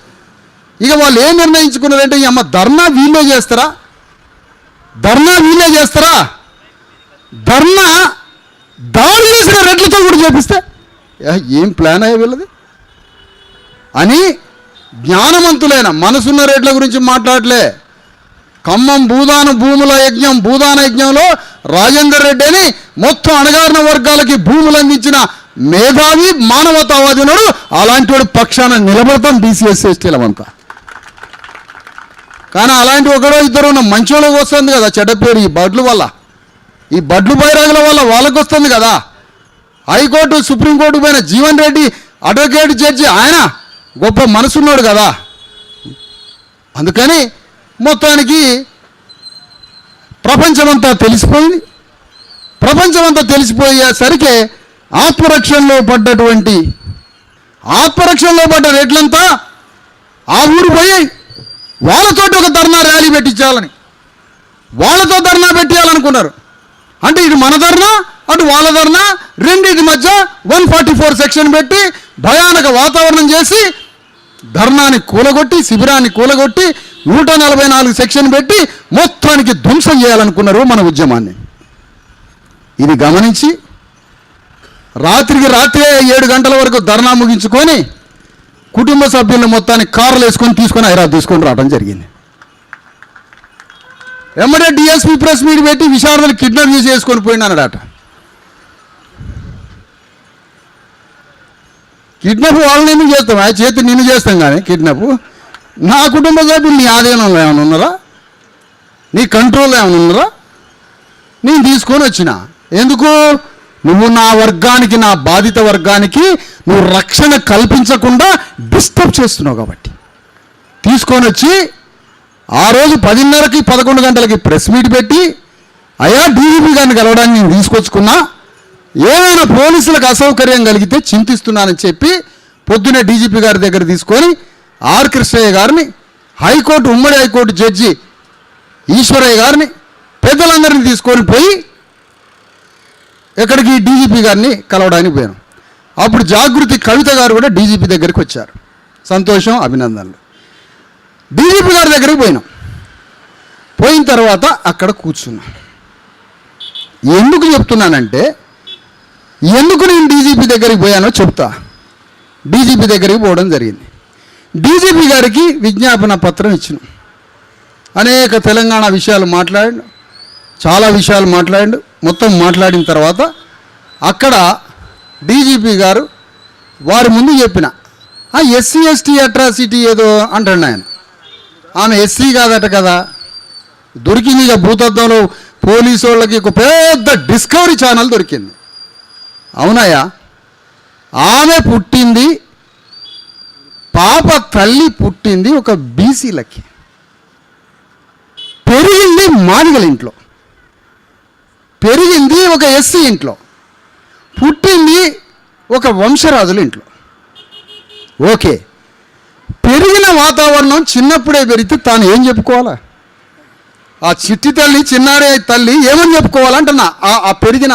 ఇక వాళ్ళు ఏం నిర్ణయించుకున్నారంటే, ఈ అమ్మ ధర్నా వీళ్ళే చేస్తారా, ధర్నా దాడి చేసిన రెడ్లతో కూడా చేపిస్తే ఏం ప్లాన్ అయ్యే వీళ్ళది అని జ్ఞానవంతులైన మనసున్న రెడ్ల గురించి మాట్లాడలే. ఖమ్మం భూదాన యజ్ఞంలో రాజేందర్ రెడ్డి అని మొత్తం అణగారిన వర్గాలకి భూములు అందించిన మేధావి, మానవతావాది ఉన్నాడు. అలాంటి వాడు పక్షాన నిలబడతాం బీసీఎస్ ఎస్టీలమంతా. కానీ అలాంటి ఒకడో ఇద్దరు ఉన్న మంచోళ్ళకి వస్తుంది కదా చెడ్డ పేరు. ఈ బడ్లు బైరాగుల వల్ల వాళ్ళకి వస్తుంది కదా. హైకోర్టు, సుప్రీంకోర్టు పైన జీవన్ రెడ్డి అడ్వకేట్ జడ్జి, ఆయన గొప్ప మనసున్నాడు కదా. అందుకని మొత్తానికి ప్రపంచమంతా తెలిసిపోయేసరికి ఆత్మరక్షణలో పడ్డ రెడ్లంతా ఆ ఊరు పోయి వాళ్ళతోటి ఒక ధర్నా ర్యాలీ పెట్టియాలనుకున్నారు. అంటే ఇటు మన ధర్నా, అటు వాళ్ళ ధర్నా, రెండింటి మధ్య 144 సెక్షన్ పెట్టి భయానక వాతావరణం చేసి ధర్నాని కూలగొట్టి, శిబిరాన్ని కూలగొట్టి 144 సెక్షన్ పెట్టి మొత్తానికి ధ్వంసం చేయాలనుకున్నారు మన ఉద్యమాన్ని. ఇది గమనించి రాత్రే 7 గంటల వరకు ధర్నా ముగించుకొని కుటుంబ సభ్యులను మొత్తాన్ని కార్లు తీసుకొని హైదరాబాద్ తీసుకొని రావడం జరిగింది. ఎమ్మడే డిఎస్పీ ప్రెస్ మీట్ పెట్టి విశారదలు కిడ్నాప్ చేసుకొని పోయినాడట. కిడ్నాప్ వాళ్ళని ఎందుకు చేస్తాం? ఆ చేతి నిన్ను చేస్తాం కానీ కిడ్నాప్ నా కుటుంబ సభ్యులు నీ ఆధీనంలో ఏమైనా ఉన్నారా, నీ కంట్రోల్లో ఏమైనా ఉన్నారా? నేను తీసుకొని వచ్చిన. ఎందుకు? నువ్వు నా వర్గానికి, నా బాధిత వర్గానికి నువ్వు రక్షణ కల్పించకుండా డిస్టర్బ్ చేస్తున్నావు కాబట్టి తీసుకొని వచ్చి ఆ రోజు 10:30కి 11 గంటలకి ప్రెస్ మీట్ పెట్టి, అయ్యా డీజీపీ గారిని కలవడానికి నేను తీసుకొచ్చుకున్నా, ఏమైనా పోలీసులకు అసౌకర్యం కలిగితే చింతిస్తున్నానని చెప్పి పొద్దునే డీజీపీ గారి దగ్గర తీసుకొని ఆర్ కృష్ణయ్య గారిని, హైకోర్టు ఉమ్మడి హైకోర్టు జడ్జి ఈశ్వరయ్య గారిని, పెద్దలందరినీ తీసుకొని పోయి ఎక్కడికి డీజీపీ గారిని కలవడానికి పోయాను. అప్పుడు జాగృతి కవిత గారు కూడా డీజీపీ దగ్గరికి వచ్చారు. సంతోషం, అభినందనలు. డీజీపీ గారి దగ్గరికి పోయిన తర్వాత అక్కడ కూర్చున్నా. ఎందుకు చెప్తున్నానంటే, ఎందుకు నేను డీజీపీ దగ్గరికి పోయానో చెప్తా. డీజీపీ దగ్గరికి పోవడం జరిగింది. డీజీపీ గారికి విజ్ఞాపన పత్రం ఇచ్చిన. అనేక తెలంగాణ విషయాలు మాట్లాడాడు, చాలా విషయాలు మాట్లాడాడు. మొత్తం మాట్లాడిన తర్వాత అక్కడ డీజీపీ గారు వారి ముందు చెప్పిన ఎస్సీ ఎస్టీ అట్రాసిటీ ఏదో అంటాడు ఆయన. ఆమె ఎస్సీ కాదట కదా, దొరికింది ఇక భూతత్వంలో పోలీసు వాళ్ళకి ఒక పెద్ద డిస్కవరీ ఛానల్ దొరికింది. అవునాయా? ఆమె పుట్టింది, పాప తల్లి పుట్టింది ఒక బీసీలకి, పెరిగింది మాదిగల ఇంట్లో, పెరిగింది ఒక ఎస్సీ ఇంట్లో, పుట్టింది ఒక వంశరాజుల ఇంట్లో. ఓకే, పెరిగిన వాతావరణం చిన్నప్పుడే పెరిగితే తాను ఏం చెప్పుకోవాలా? ఆ చిట్టి తల్లి, చిన్నారే తల్లి ఏమని చెప్పుకోవాలంటున్నా? ఆ పెరిగిన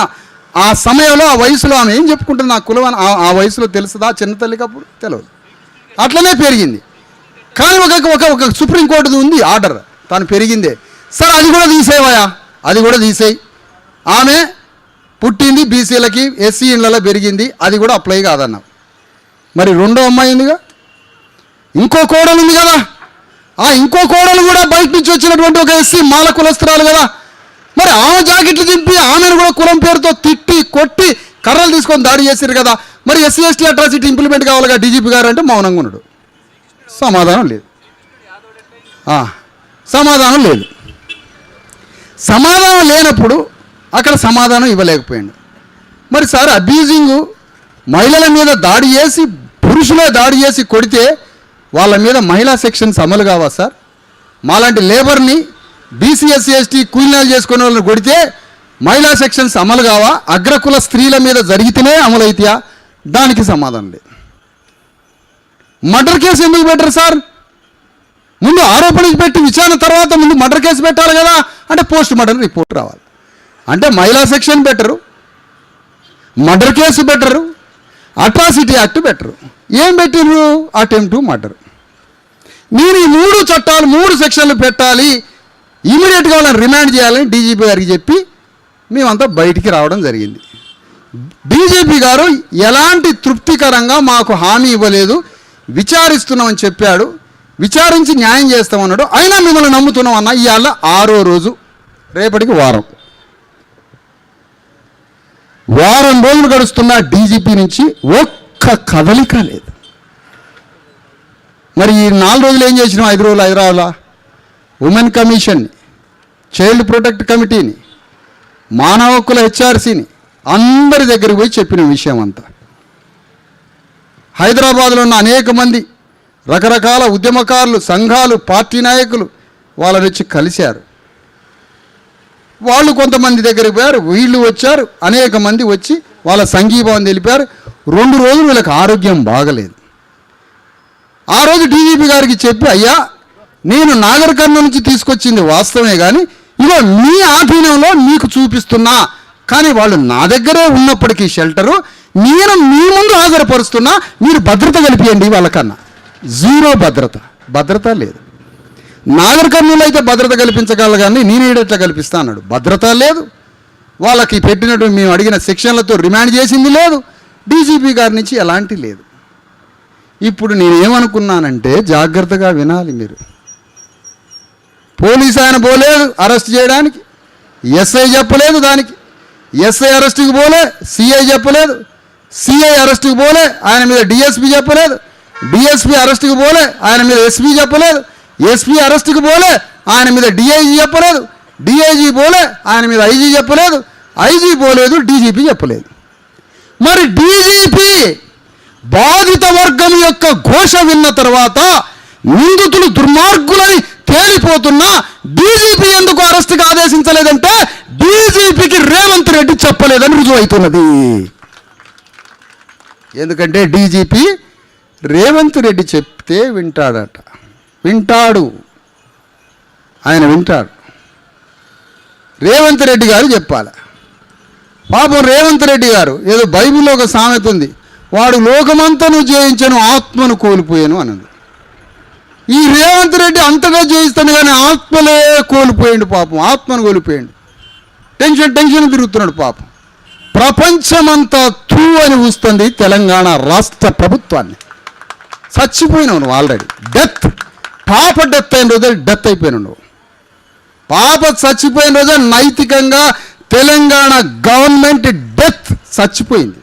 ఆ సమయంలో, ఆ వయసులో ఆమె ఏం చెప్పుకుంటుంది? నా కులం ఆ వయసులో తెలుస్తుందా? చిన్న తల్లికి అప్పుడు తెలియదు. అట్లనే పెరిగింది. కానీ ఒక సుప్రీంకోర్టు ఉంది ఆర్డర్, తాను పెరిగిందే. సరే అది కూడా తీసేవాయా, అది కూడా తీసేయి, ఆమె పుట్టింది బీసీలకి, ఎస్సీ ఇళ్లలో పెరిగింది, అది కూడా అప్లై కాదన్నాం. మరి రెండో అమ్మాయి ఉందిగా, ఇంకో కోడలు ఉంది కదా, ఆ ఇంకో కోడలు కూడా బయట నుంచి వచ్చినటువంటి ఒక ఎస్సీ మాల కులస్తురాలు కదా, మరి ఆమె జాకెట్లు దింపి ఆమెను కూడా కులం పేరుతో తిట్టి కొట్టి కర్రలు తీసుకొని దాడి చేశారు కదా, మరి ఎస్సీ ఎస్టీ అట్రాసిటీ ఇంప్లిమెంట్ కావాలిగా డీజీపీ గారు అంటే మౌనంగా ఉన్నాడు. సమాధానం లేదు. సమాధానం లేదు. సమాధానం లేనప్పుడు అక్కడ సమాధానం ఇవ్వలేకపోయాడు. మరి సార్ అబ్యూజింగ్ మహిళల మీద దాడి చేసి, పురుషులే దాడి చేసి కొడితే వాళ్ళ మీద మహిళా సెక్షన్స్ అమలు కావా సార్? మాలాంటి లేబర్ని బీసీ ఎస్సీ ఎస్టీ కూలీనాలు చేసుకునే వాళ్ళని కొడితే మహిళా సెక్షన్స్ అమలు కావా? అగ్రకుల స్త్రీల మీద జరిగితేనే అమలు అవుతాయా? దానికి సమాధానం లేదు. మర్డర్ కేసు ఎందుకు పెట్టరు సార్? ముందు ఆరోపణకి పెట్టి విచారణ తర్వాత ముందు మర్డర్ కేసు పెట్టాలి కదా, అంటే పోస్ట్ మార్టం రిపోర్ట్ రావాలి. అంటే మహిళా సెక్షన్ పెట్టరు, మర్డర్ కేసు పెట్టరు, అట్రాసిటీ యాక్ట్ పెట్టరు. ఏం పెట్టిర్రు? Attempt to murder. నేను ఈ 3 చట్టాలు 3 సెక్షన్లు పెట్టాలి, ఇమీడియట్గా వాళ్ళని రిమాండ్ చేయాలని డీజీపీ గారికి చెప్పి మేమంతా బయటికి రావడం జరిగింది. డీజీపీ గారు ఎలాంటి తృప్తికరంగా మాకు హామీ ఇవ్వలేదు, విచారిస్తున్నామని చెప్పాడు, విచారించి న్యాయం చేస్తామన్నాడు. అయినా మిమ్మల్ని నమ్ముతున్నాం అన్న. ఇవాళ 6వ రోజు, రేపటికి వారం రోజులు గడుస్తున్న డీజీపీ నుంచి ఒక్క కదలిక లేదు. మరి ఈ 4 రోజులు ఏం చేసినాం? 5 రోజులు హైదరాబాద్లో ఉమెన్ కమిషన్ని, చైల్డ్ ప్రొటెక్ట్ కమిటీని, మానవ హక్కుల హెచ్ఆర్సీని అందరి దగ్గరికి పోయి చెప్పిన విషయం అంతా. హైదరాబాద్లో ఉన్న అనేక మంది రకరకాల ఉద్యమకారులు, సంఘాలు, పార్టీ నాయకులు వాళ్ళని వచ్చి కలిశారు. వాళ్ళు కొంతమంది దగ్గరికి పోయారు, వీళ్ళు వచ్చారు, అనేక మంది వచ్చి వాళ్ళ సంఘీభావం తెలిపారు. 2 రోజులు వీళ్ళకి ఆరోగ్యం బాగలేదు. ఆ రోజు డీజీపీ గారికి చెప్పి, అయ్యా నేను నాగర్ కర్నూలు నుంచి తీసుకొచ్చింది వాస్తవమే, కానీ ఇగో మీ ఆధీనంలో మీకు చూపిస్తున్నా, కానీ వాళ్ళు నా దగ్గరే ఉన్నప్పటికీ షెల్టరు నేను మీ ముందు హాజరుపరుస్తున్నా, మీరు భద్రత కల్పియండి. వాళ్ళకన్నా 0 భద్రత లేదు. నాగర్ కర్నూలు అయితే భద్రత కల్పించగల, కానీ నేను ఎట్లా కల్పిస్తా అన్నాడు. భద్రత లేదు. వాళ్ళకి పెట్టినట్టు మేము అడిగిన సెక్షన్లతో రిమాండ్ చేసింది లేదు. డీజీపీ గారి నుంచి ఎలాంటి లేదు. ఇప్పుడు నేనేమనుకున్నానంటే, జాగ్రత్తగా వినాలి మీరు. పోలీసు ఆయన పోలేదు అరెస్ట్ చేయడానికి, ఎస్ఐ చెప్పలేదు, దానికి ఎస్ఐ అరెస్టుకి పోలే, సిఐ చెప్పలేదు, సిఐ అరెస్టుకి పోలే, ఆయన మీద డిఎస్పీ చెప్పలేదు, డిఎస్పీ అరెస్టుకి పోలే, ఆయన మీద ఎస్పీ చెప్పలేదు, ఎస్పీ అరెస్టుకి పోలే, ఆయన మీద డిఐజీ చెప్పలేదు, డిఐజీ పోలే, ఆయన మీద ఐజీ చెప్పలేదు, ఐజీ పోలేదు, డీజీపీ చెప్పలేదు. మరి డీజీపీ బాధిత వర్గం యొక్క ఘోష విన్న తర్వాత నిందితులు దుర్మార్గులని తేలిపోతున్నా డీజీపీ ఎందుకు అరెస్టుకి ఆదేశించలేదంటే, డీజీపీకి రేవంత్ రెడ్డి చెప్పలేదని రుజువు అవుతున్నది. ఎందుకంటే డీజీపీ రేవంత్ రెడ్డి చెప్తే వింటాడట, వింటాడు, ఆయన వింటాడు. రేవంత్ రెడ్డి గారు చెప్పాలి. పాపం రేవంత్ రెడ్డి గారు ఏదో బైబిల్లో ఒక సామెత ఉంది, వాడు లోకమంతను జయించను ఆత్మను కోల్పోయాను అన్నది. ఈ రేవంత్ రెడ్డి అంతగా జయిస్తాడు కానీ ఆత్మలే కోల్పోయాడు. పాపం ఆత్మను కోల్పోయాడు. టెన్షన్ తిరుగుతున్నాడు పాపం. ప్రపంచమంతా తూ అని ఊస్తుంది తెలంగాణ రాష్ట్ర ప్రభుత్వాన్ని. చచ్చిపోయినావు నువ్వు ఆల్రెడీ. డెత్, పాప డెత్ అయిన రోజే డెత్ అయిపోయినావు నువ్వు. పాప చచ్చిపోయిన రోజే నైతికంగా తెలంగాణ గవర్నమెంట్ డెత్ చచ్చిపోయింది.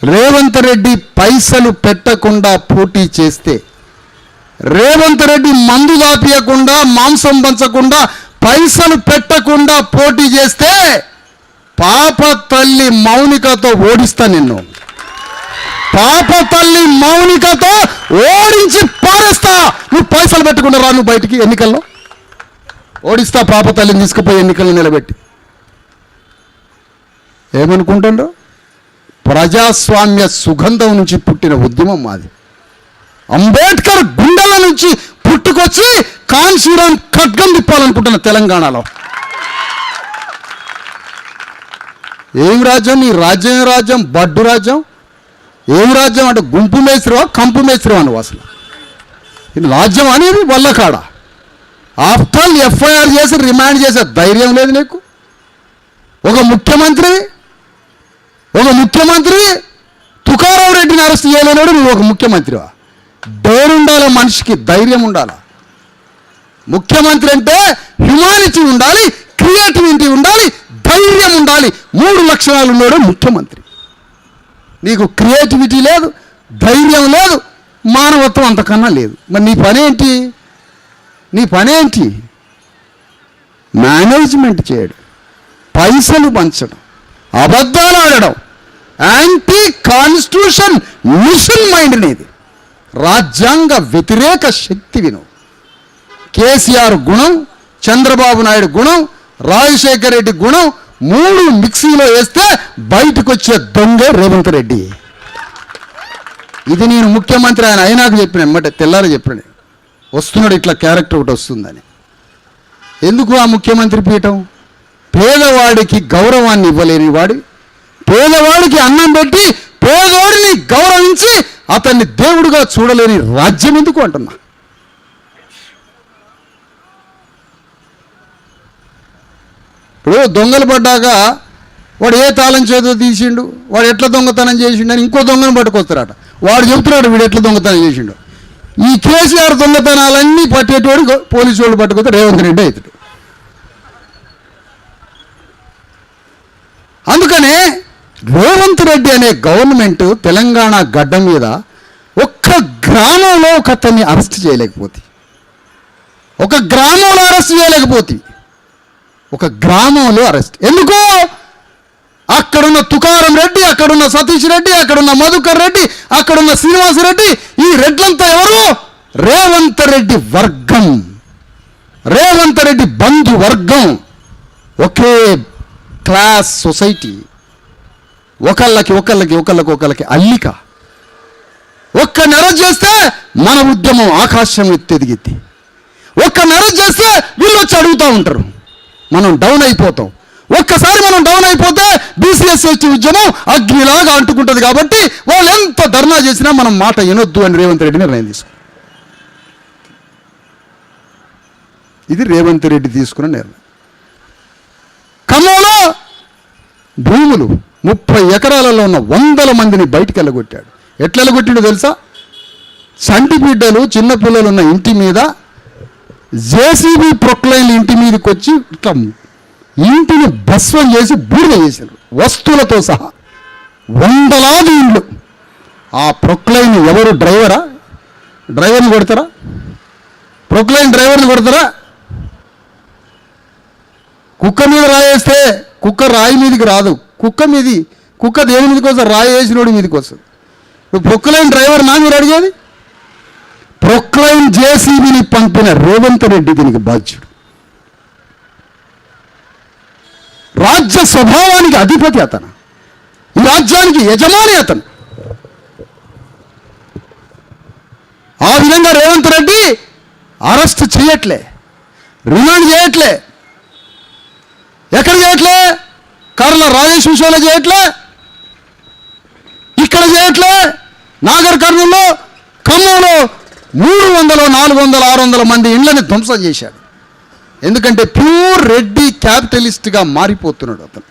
రేవంత్ రెడ్డి పైసలు పెట్టకుండా పోటీ చేస్తే, రేవంత్ రెడ్డి మందు దాపియకుండా, మాంసం పంచకుండా, పైసలు పెట్టకుండా పోటీ చేస్తే పాప తల్లి మౌనికతో ఓడిస్తా నిన్ను. పాప తల్లి మౌనికతో ఓడించి పారేస్తా. నువ్వు పైసలు పెట్టకుండా రా, నువ్వు బయటికి ఎన్నికల్లో ఓడిస్తా. పాప తల్లిని తీసుకుపోయి ఎన్నికల్లో నిలబెట్టి ఏమనుకుంటుండో. ప్రజాస్వామ్య సుగంధం నుంచి పుట్టిన ఉద్యమం మాది. అంబేద్కర్ గుండెల నుంచి పుట్టుకొచ్చి కాన్సీరాం ఖడ్గం తిప్పాలనుకుంటున్న తెలంగాణలో. ఏం రాజ్యం నీ రాజ్యం? రాజ్యం బడ్డు రాజ్యం. ఏం రాజ్యం అంటే గుంపు మేస్త్రివా కంపు మేస్త్రివా నువ్వు? అసలు ఇది రాజ్యం అనేది వల్లకాడ. ఆఫ్టర్ ఆల్ ఎఫ్ఐఆర్ చేసి రిమాండ్ చేసే ధైర్యం లేదు నీకు? ఒక ముఖ్యమంత్రి తుకారావు రెడ్డిని అరెస్ట్ చేయలేనాడు, నువ్వు ఒక ముఖ్యమంత్రివా? డేర్ ఉండాలి, మనిషికి ధైర్యం ఉండాలి. ముఖ్యమంత్రి అంటే హ్యుమానిటీ ఉండాలి, క్రియేటివిటీ ఉండాలి, ధైర్యం ఉండాలి. 3 లక్షణాలు ఉన్నాడు ముఖ్యమంత్రి. నీకు క్రియేటివిటీ లేదు, ధైర్యం లేదు, మానవత్వం అంతకన్నా లేదు. మరి నీ పనేంటి? మేనేజ్మెంట్ చేయడం, పైసలు పంచడం, అబద్ధాలు ఆడడం, యాంటీ కాన్స్టిట్యూషన్ మిషన్ మైండ్ అనేది, రాజ్యాంగ వ్యతిరేక శక్తి విను. కేసీఆర్ గుణం, చంద్రబాబు నాయుడు గుణం, రాజశేఖర్ రెడ్డి గుణం 3 మిక్సీలో వేస్తే బయటకు వచ్చే దొంగే రేవంత్ రెడ్డి. ఇది నేను ముఖ్యమంత్రి ఆయన అయినాక చెప్పిన ఎమ్మటే తెల్లారి చెప్పిన వస్తున్నాడు ఇట్లా క్యారెక్టర్ ఒకటి వస్తుందని. ఎందుకు ఆ ముఖ్యమంత్రి పీఠం? పేదవాడికి గౌరవాన్ని ఇవ్వలేని వాడు, పేదవాడికి అన్నం పెట్టి పేదవాడిని గౌరవించి అతన్ని దేవుడుగా చూడలేని రాజ్యం ఎందుకు అంటున్నా. ఇప్పుడు దొంగలు పడ్డాక వాడు ఏ తాళం చేతో తీసిండు, వాడు ఎట్లా దొంగతనం చేసిండు అని ఇంకో దొంగను పట్టుకొస్తారట. వాడు చెప్తున్నాడు వీడు ఎట్లా దొంగతనం చేసిండు. ఈ కేసీఆర్ దొంగతనాలన్నీ పట్టేటోడు పోలీసు వాళ్ళు పట్టుకొస్తే రేవంత్ రెడ్డి అవుతాడు. అందుకనే రేవంత్ రెడ్డి అనే గవర్నమెంట్ తెలంగాణ గడ్డ మీద ఒక్క గ్రామంలో ఒక అతన్ని అరెస్ట్ చేయలేకపోతే, ఒక గ్రామంలో అరెస్ట్ ఎందుకు? అక్కడున్న తుకారం రెడ్డి, అక్కడున్న సతీష్ రెడ్డి, అక్కడున్న మధుకర్ రెడ్డి, అక్కడున్న శ్రీనివాస్ రెడ్డి, ఈ రెడ్లంతా ఎవరు? రేవంత్ రెడ్డి వర్గం, రేవంత్ రెడ్డి బంధు వర్గం, ఒకే క్లాస్ సొసైటీ, ఒకళ్ళకి అల్లిక. ఒక్క అరెస్ట్ చేస్తే మన ఉద్యమం ఆకాశం ఎత్తెదిగిద్ది. ఒక్క అరెస్ట్ చేస్తే వీళ్ళు వచ్చి అడుగుతూ ఉంటారు, మనం డౌన్ అయిపోతాం. ఒక్కసారి మనం డౌన్ అయిపోతే బీసీఎస్ఎస్టీ ఉద్యమం అగ్నిలాగా అంటుకుంటుంది. కాబట్టి వాళ్ళు ఎంత ధర్నా చేసినా మనం మాట వినొద్దు అని రేవంత్ రెడ్డి నిర్ణయం తీసుకున్నారు. ఇది రేవంత్ రెడ్డి తీసుకున్న నిర్ణయం. ఖమ్మంలో భూములు 30 ఎకరాలలో ఉన్న 100 మందిని బయటికి వెళ్ళగొట్టాడు. ఎట్లా వెళ్ళగొట్టిండో తెలుసా? చంటి బిడ్డలు, చిన్నపిల్లలు ఉన్న ఇంటి మీద జేసీబీ ప్రొక్లైన్ ఇంటి మీదకి వచ్చి ఇట్లా ఇంటిని భస్వం చేసి బూడిద చేశారు, వస్తువులతో సహా. 100లాది ఇండ్లు. ఆ ప్రొక్లైన్ ఎవరు? డ్రైవర్ని కొడతారా? ప్రొక్లైన్ డ్రైవర్ని కొడతారా? కుక్క మీద రాయేస్తే కుక్క రాయి మీదకి రాదు. కుక్క దేని మీదకి వస్తుంది? రాయి వేసినోడి మీదకి వస్తుంది. ఇప్పుడు ప్రొక్లైన్ డ్రైవర్ నా మీరు అడిగేది? ప్రొక్లైన్ జేసీబీని పంపిన రేవంత్ రెడ్డి దీనికి బాధ్యుడు. రాజ్య స్వభావానికి అధిపతి అతను, ఈ రాజ్యానికి యజమాని అతను. ఆ విధంగా రేవంత్ రెడ్డి అరెస్ట్ చేయట్లే, రిమాండ్ చేయట్లే. ఎక్కడ చేయట్లే? కర్ల రాజేష్ విషయంలో చేయట్లే, ఇక్కడ చేయట్లే. నాగర్ కర్నూల్లో, ఖమ్మంలో 300, 400, 600 మంది ఇండ్లని ధ్వంసం చేశాడు. ఎందుకంటే ప్యూర్ రెడ్డి క్యాపిటలిస్ట్గా మారిపోతున్నాడు అతను.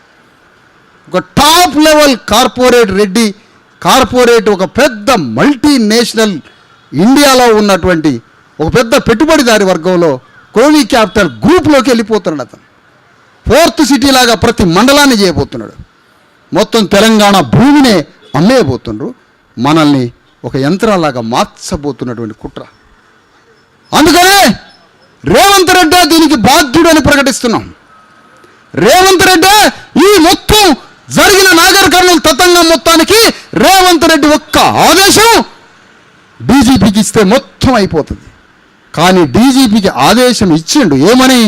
ఒక టాప్ లెవెల్ కార్పొరేట్ ఒక పెద్ద మల్టీనేషనల్ ఇండియాలో ఉన్నటువంటి ఒక పెద్ద పెట్టుబడిదారి వర్గంలో క్రోనీ క్యాపిటల్ గ్రూప్లోకి వెళ్ళిపోతున్నాడు అతను. 4th సిటీ లాగా ప్రతి మండలాన్ని చేయబోతున్నాడు. మొత్తం తెలంగాణ భూమినే అమ్మేయబోతుండ్రు. మనల్ని ఒక యంత్రాలాగా మార్చబోతున్నటువంటి కుట్ర. అందుకనే రేవంత్ రెడ్డి దీనికి బాధ్యుడు అని ప్రకటిస్తున్నాం. రేవంత్ రెడ్డి ఈ మొత్తం జరిగిన నాగర్ కర్నూలు తతంగం మొత్తానికి రేవంత్ రెడ్డి ఒక్క ఆదేశం డీజీపీకి ఇస్తే మొత్తం అయిపోతుంది. కానీ డీజీపీకి ఆదేశం ఇచ్చిండు ఏమని?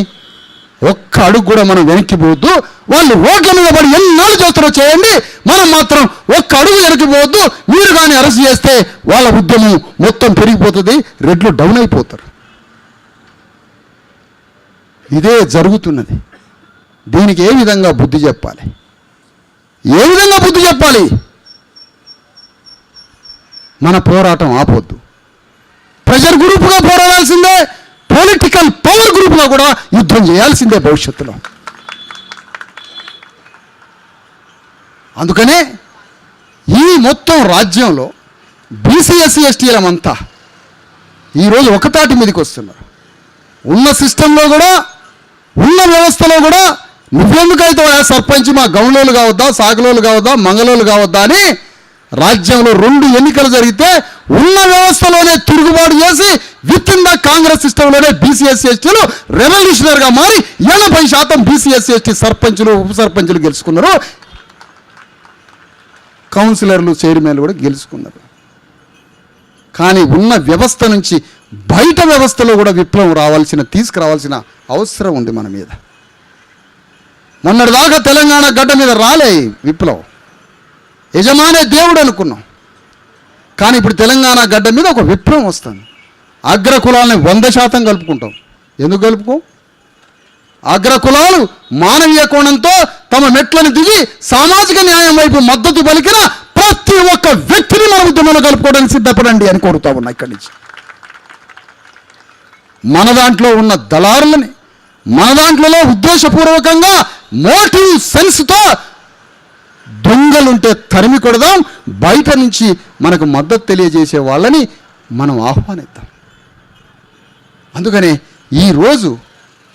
ఒక్క అడుగు కూడా మనం వెనక్కిపోవద్దు, వాళ్ళు ఓట్ల మీద పడి ఎన్నాళ్ళు చేస్తారో చేయండి, మనం మాత్రం ఒక్క అడుగు వెనక్కిపోవద్దు. మీరు కానీ అరెస్ట్ చేస్తే వాళ్ళ ఉద్యమం మొత్తం పెరిగిపోతుంది, రెడ్లు డౌన్ అయిపోతారు. ఇదే జరుగుతున్నది. దీనికి ఏ విధంగా బుద్ధి చెప్పాలి? మన పోరాటం ఆపొద్దు. ప్రెషర్ గ్రూప్గా పోరాడాల్సిందే. పొలిటికల్ పవర్ గ్రూప్గా కూడా యుద్ధం చేయాల్సిందే భవిష్యత్తులో. అందుకనే ఈ మొత్తం రాజ్యంలో బీసీ ఎస్సీ ఎస్టీలమంతా ఈరోజు ఒకతాటి మీదకి వస్తున్నారు. ఉన్న సిస్టంలో కూడా, ఉన్న వ్యవస్థలో కూడా నువ్వెందుకైతే సర్పంచ్ మా గౌలోలు కావద్దా, సాగులోలు కావద్దా, మంగళోలు కావద్దా అని రాజ్యంలో 2 ఎన్నికలు జరిగితే ఉన్న వ్యవస్థలోనే తిరుగుబాటు చేసి విత్ ఇన్ ద కాంగ్రెస్ సిస్టంలోనే బీసీ ఎస్సీ ఎస్టీలు రెవల్యూషనరీగా మారి 80% బీసీ ఎస్సీ ఎస్టీ సర్పంచులు, ఉప సర్పంచులు గెలుచుకున్నారు. కౌన్సిలర్లు, చైర్మన్లు కూడా గెలుచుకున్నారు. కానీ ఉన్న వ్యవస్థ నుంచి బయట వ్యవస్థలో కూడా విప్లవం తీసుకురావాల్సిన అవసరం ఉంది మన మీద. మొన్నటిదాకా తెలంగాణ గడ్డ మీద రాలే విప్లవం, యజమానే దేవుడు అనుకున్నాం. కానీ ఇప్పుడు తెలంగాణ గడ్డ మీద ఒక విప్లవం వస్తుంది. అగ్రకులాలని 100% కలుపుకుంటాం. ఎందుకు కలుపుకోం? అగ్రకులాలు మానవీయ కోణంతో తమ మెట్లను దిగి సామాజిక న్యాయం వైపు మద్దతు పలికిన ప్రతి ఒక్క వ్యక్తిని మన ఉద్యమంలో కలుపుకోవడానికి సిద్ధపడండి అని కోరుతా ఉన్నా. ఇక్కడి నుంచి మన దాంట్లో ఉన్న దళారులని, మన దాంట్లో ఉద్దేశపూర్వకంగా మోటివ్ సెన్స్తో దొంగలుంటే తరిమి కొడదాం. బయట నుంచి మనకు మద్దతు తెలియజేసే వాళ్ళని మనం ఆహ్వానిద్దాం. అందుకనే ఈరోజు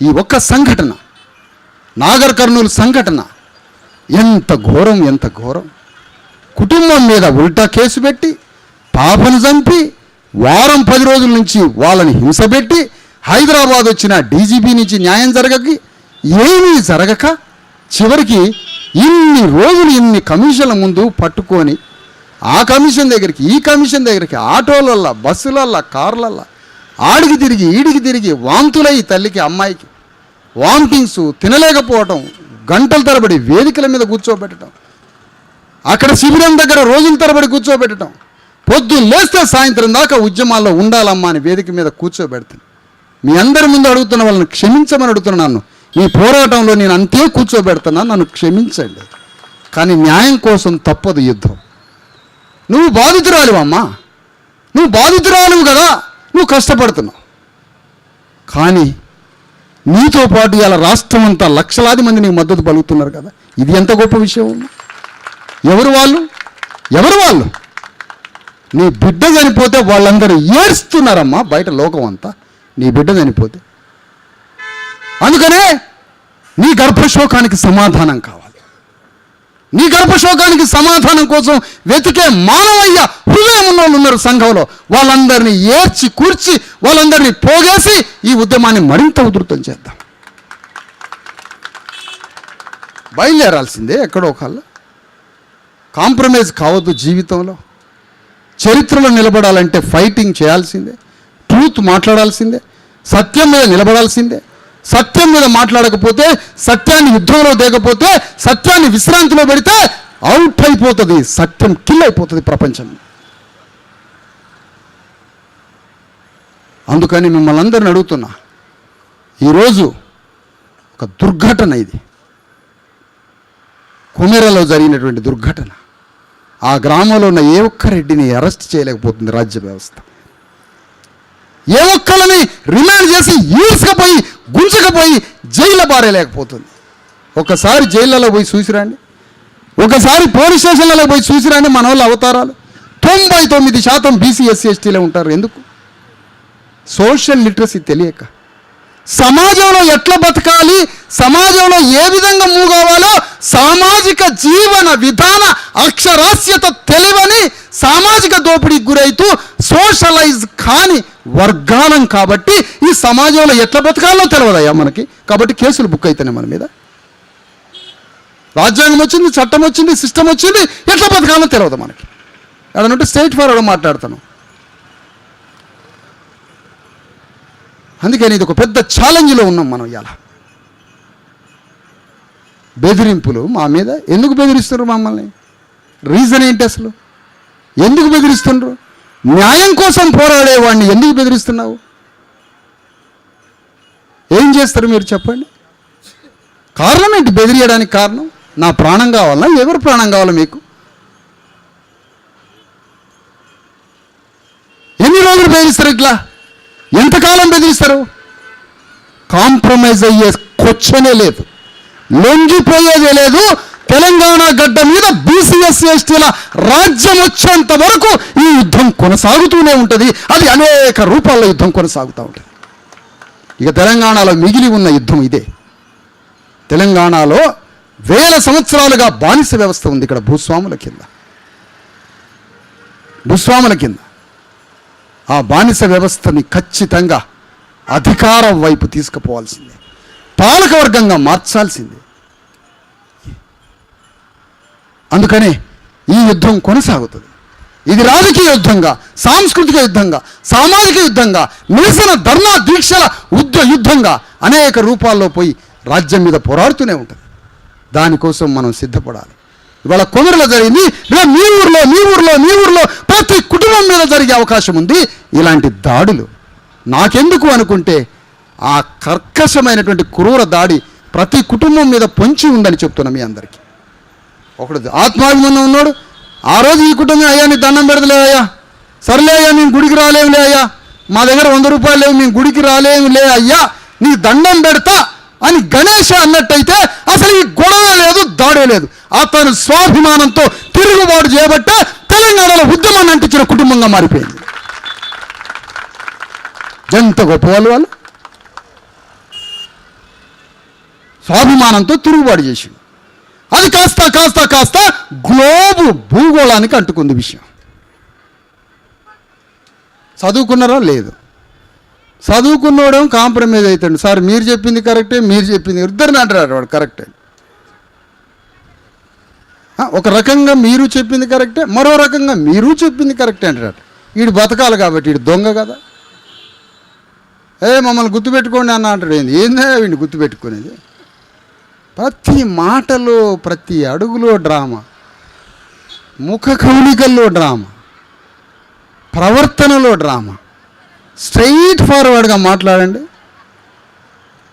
ఈ ఒక్క సంఘటన, నాగర్ కర్నూలు సంఘటన ఎంత ఘోరం, ఎంత ఘోరం. కుటుంబం మీద ఉల్టా కేసు పెట్టి, పాపను చంపి, వారం 10 రోజుల నుంచి వాళ్ళని హింసపెట్టి, హైదరాబాద్ వచ్చిన డీజీపీ నుంచి న్యాయం ఏమీ జరగక చివరికి ఇన్ని రోజులు ఇన్ని కమిషన్ల ముందు పట్టుకొని ఆ కమిషన్ దగ్గరికి, ఈ కమిషన్ దగ్గరికి, ఆటోలల్లా, బస్సులల్లా, కార్లల్లా ఆడికి తిరిగి ఈడికి తిరిగి వాంతులై తల్లికి, అమ్మాయికి వామిటింగ్స్, తినలేకపోవటం, గంటల తరబడి వేదికల మీద కూర్చోబెట్టడం, అక్కడ శిబిరం దగ్గర రోజుల తరబడి కూర్చోబెట్టడం, పొద్దున్న లేస్తే సాయంత్రం దాకా ఉద్యమాల్లో ఉండాలమ్మా అని వేదిక మీద కూర్చోబెడుతుంది. మీ అందరి ముందు అడుగుతున్న వాళ్ళని క్షమించమని అడుగుతున్నాను. ఈ పోరాటంలో నేను అంతే కూర్చోబెడుతున్నాను, నన్ను క్షమించండి. కానీ న్యాయం కోసం తప్పదు యుద్ధం. నువ్వు బాధితురాలివమ్మా, నువ్వు బాధితురాలివి కదా, నువ్వు కష్టపడుతున్నావు. కానీ నీతో పాటు ఇలా రాష్ట్రం అంతా లక్షలాది మంది నీకు మద్దతు పలుకుతున్నారు కదా, ఇది ఎంత గొప్ప విషయం. ఎవరు వాళ్ళు? నీ బిడ్డ చనిపోతే వాళ్ళందరూ ఏడుస్తున్నారమ్మా బయట లోకం అంతా, నీ బిడ్డ చనిపోతే. అందుకనే నీ గర్భశోకానికి సమాధానం కావాలి. నీ గర్భశోకానికి సమాధానం కోసం వెతికే మానవయ్య హృదయం ఉన్న వాళ్ళు ఉన్నారు సంఘంలో. వాళ్ళందరినీ ఏర్చి కూర్చి, వాళ్ళందరినీ పోగేసి ఈ ఉద్యమాన్ని మరింత ఉధృతం చేద్దాం. బయలుదేరాల్సిందే. ఎక్కడో ఒకళ్ళు కాంప్రమైజ్ కావద్దు. జీవితంలో చరిత్రలో నిలబడాలంటే ఫైటింగ్ చేయాల్సిందే, ట్రూత్ మాట్లాడాల్సిందే, సత్యం మీద నిలబడాల్సిందే. సత్యం మీద మాట్లాడకపోతే, సత్యాన్ని యుద్ధంలో దిగకపోతే, సత్యాన్ని విశ్రాంతిలో పెడితే అవుట్ అయిపోతుంది, సత్యం కిల్ అయిపోతుంది ప్రపంచం. అందుకని మిమ్మల్ని అందరిని అడుగుతున్నా, ఈరోజు ఒక దుర్ఘటన, ఇది కుమెరలో జరిగినటువంటి దుర్ఘటన. ఆ గ్రామంలో ఉన్న ఏ ఒక్క రెడ్డిని అరెస్ట్ చేయలేకపోతుంది రాజ్య వ్యవస్థ. ఏ ఒక్కళ్ళని రిమాండ్ చేసి ఈడ్చకపోయి గుంజకపోయి జైల్లో పారేయలేకపోతుంది. ఒకసారి జైళ్ళలో పోయి చూసిరండి, ఒకసారి పోలీస్ స్టేషన్లలో పోయి చూసిరండి. మన వాళ్ళ అవతారాలు 99% బీసీ ఎస్సీ ఎస్టీలే ఉంటారు. ఎందుకు? సోషల్ లిటరసీ తెలియక, సమాజంలో ఎట్లా బతకాలి, సమాజంలో ఏ విధంగా మూవ్ కావాలో సామాజిక జీవన విధాన అక్షరాస్యత తెలివని సామాజిక దోపిడీకి గురైతూ సోషలైజ్ కాని వర్గాలం. కాబట్టి ఈ సమాజంలో ఎట్లా బతకాలో తెలియదయ్యా మనకి. కాబట్టి కేసులు బుక్ అవుతాయి మన మీద. రాజ్యాంగం వచ్చింది, చట్టం వచ్చింది, సిస్టమ్ వచ్చింది, ఎట్లా బతకాలో తెలియదు మనకి. అదనంటే స్ట్రైట్ ఫార్వర్డ్ మాట్లాడుతాను. అందుకని ఇది ఒక పెద్ద ఛాలెంజ్లో ఉన్నాం మనం. ఇలా బెదిరింపులు మా మీద ఎందుకు బెదిరిస్తున్నారు మమ్మల్ని? రీజన్ ఏంటి అసలు? ఎందుకు బెదిరిస్తున్నారు? న్యాయం కోసం పోరాడేవాడిని ఎందుకు బెదిరిస్తున్నావు? ఏం చేస్తారు మీరు చెప్పండి? కారణం ఏంటి బెదిరియడానికి కారణం? నా ప్రాణం కావాలా? ఎవరి ప్రాణం కావాలా మీకు? ఎన్ని రోజులు బెదిరిస్తారు? ఇట్లా ఎంతకాలం బెదిరిస్తారు? కాంప్రమైజ్ అయ్యే క్వశ్చనే లేదు, లొంగిపోయేదే లేదు. తెలంగాణ గడ్డ మీద బీసీఎస్సీ ఎస్టీల రాజ్యం వచ్చేంత వరకు ఈ యుద్ధం కొనసాగుతూనే ఉంటుంది. అది అనేక రూపాల్లో యుద్ధం కొనసాగుతూ ఉంటుంది. ఇక తెలంగాణలో మిగిలి ఉన్న యుద్ధం ఇదే. తెలంగాణలో వేల సంవత్సరాలుగా బానిస వ్యవస్థ ఉంది. ఇక్కడ భూస్వాముల కింద ఆ బానిస వ్యవస్థని ఖచ్చితంగా అధికారం వైపు తీసుకుపోవాల్సిందే, పాలకవర్గంగా మార్చాల్సిందే. అందుకనే ఈ యుద్ధం కొనసాగుతుంది. ఇది రాజకీయ యుద్ధంగా, సాంస్కృతిక యుద్ధంగా, సామాజిక యుద్ధంగా, నిరసన ధర్నా దీక్షల యుద్ధంగా అనేక రూపాల్లో పోయి రాజ్యం మీద పోరాడుతూనే ఉంటుంది. దానికోసం మనం సిద్ధపడాలి. ఇవాళ కొమరులో జరిగింది, మీ ఊర్లో ప్రతి కుటుంబం మీద జరిగే అవకాశం ఉంది. ఇలాంటి దాడులు నాకెందుకు అనుకుంటే ఆ కర్కశమైనటువంటి క్రూర దాడి ప్రతి కుటుంబం మీద పొంచి ఉందని చెప్తున్నా మీ అందరికీ. ఒకడు ఆత్మాభిమానం ఉన్నాడు, ఆ రోజు ఈ కుటుంబం, అయ్యా నీ దండం పెడతలే అయ్యా, సర్లే అయ్యా మేము గుడికి రాలేములే అయ్యా, మా దగ్గర 100 రూపాయలు లేవు, మేము గుడికి రాలేములే అయ్యా, నీ దండం పెడతా అని గణేష అన్నట్టయితే అసలు ఈ గొడవ లేదు, దాడే లేదు. అతను స్వాభిమానంతో తిరుగుబాటు చేయబట్టే తెలంగాణలో ఉద్యమాన్ని అంటించిన కుటుంబంగా మారిపోయింది. ఎంత గొప్ప వాళ్ళు స్వాభిమానంతో తిరుగుబాటు చేసిండు. అది కాస్త గ్లోబు భూగోళానికి అంటుకుంది విషయం. చదువుకున్నారా? లేదు. చదువుకున్నోడేమో కాంప్రమైజ్ అవుతాడు. సార్ మీరు చెప్పింది కరెక్టే, మీరు చెప్పింది ఇద్దరిని అంటారు వాడు కరెక్టే. ఒక రకంగా మీరు చెప్పింది కరెక్టే, మరో రకంగా మీరు చెప్పింది కరెక్టే అంటాడు. వీడు బతకాలి కాబట్టి వీడు దొంగ కదా. మమ్మల్ని గుర్తుపెట్టుకోండి అన్న అంటాడు. ఏందే వీడిని గుర్తుపెట్టుకునేది? ప్రతి మాటలో, ప్రతి అడుగులో డ్రామా, ముఖ కవళికల్లో డ్రామా, ప్రవర్తనలో డ్రామా. స్ట్రైట్ ఫార్వర్డ్గా మాట్లాడండి,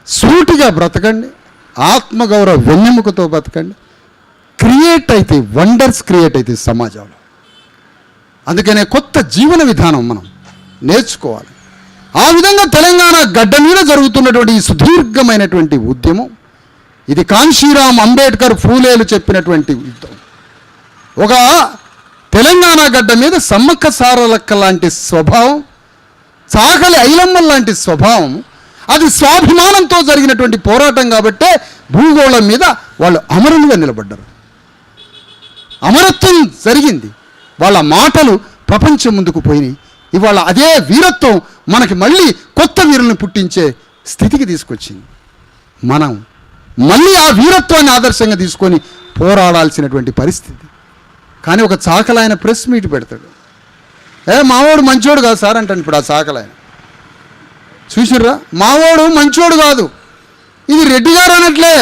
సూటిగా బ్రతకండి, ఆత్మగౌరవ వెన్నెముకతో బ్రతకండి. వండర్స్ క్రియేట్ అయితే సమాజంలో. అందుకనే కొత్త జీవన విధానం మనం నేర్చుకోవాలి. ఆ విధంగా తెలంగాణ గడ్డ మీద జరుగుతున్నటువంటి ఈ సుదీర్ఘమైనటువంటి ఉద్యమం, ఇది కాన్షీరామ్ అంబేద్కర్, ఫూలేలు చెప్పినటువంటి యుద్ధం. ఒక తెలంగాణ గడ్డ మీద సమ్మక్క సారలక్క లాంటి స్వభావం, చాకలి ఐలమ్మల లాంటి స్వభావం, అది స్వాభిమానంతో జరిగినటువంటి పోరాటం కాబట్టే భూగోళం మీద వాళ్ళు అమరులుగా నిలబడ్డారు. అమరత్వం జరిగింది. వాళ్ళ మాటలు ప్రపంచం ముందుకు పోయినాయి. ఇవాళ అదే వీరత్వం మనకి మళ్ళీ కొత్త వీరులను పుట్టించే స్థితికి తీసుకొచ్చింది. మనం మళ్ళీ ఆ వీరత్వాన్ని ఆదర్శంగా తీసుకొని పోరాడాల్సినటువంటి పరిస్థితి. కానీ ఒక చాకలాయన ప్రెస్ మీట్ పెడతాడు. మావోడు మంచోడు కాదు సార్ అంటాను. ఇప్పుడు ఆ చాకలాయన చూసిర్రా, మావోడు మంచోడు కాదు, ఇది రెడ్డి గారు అనట్లే,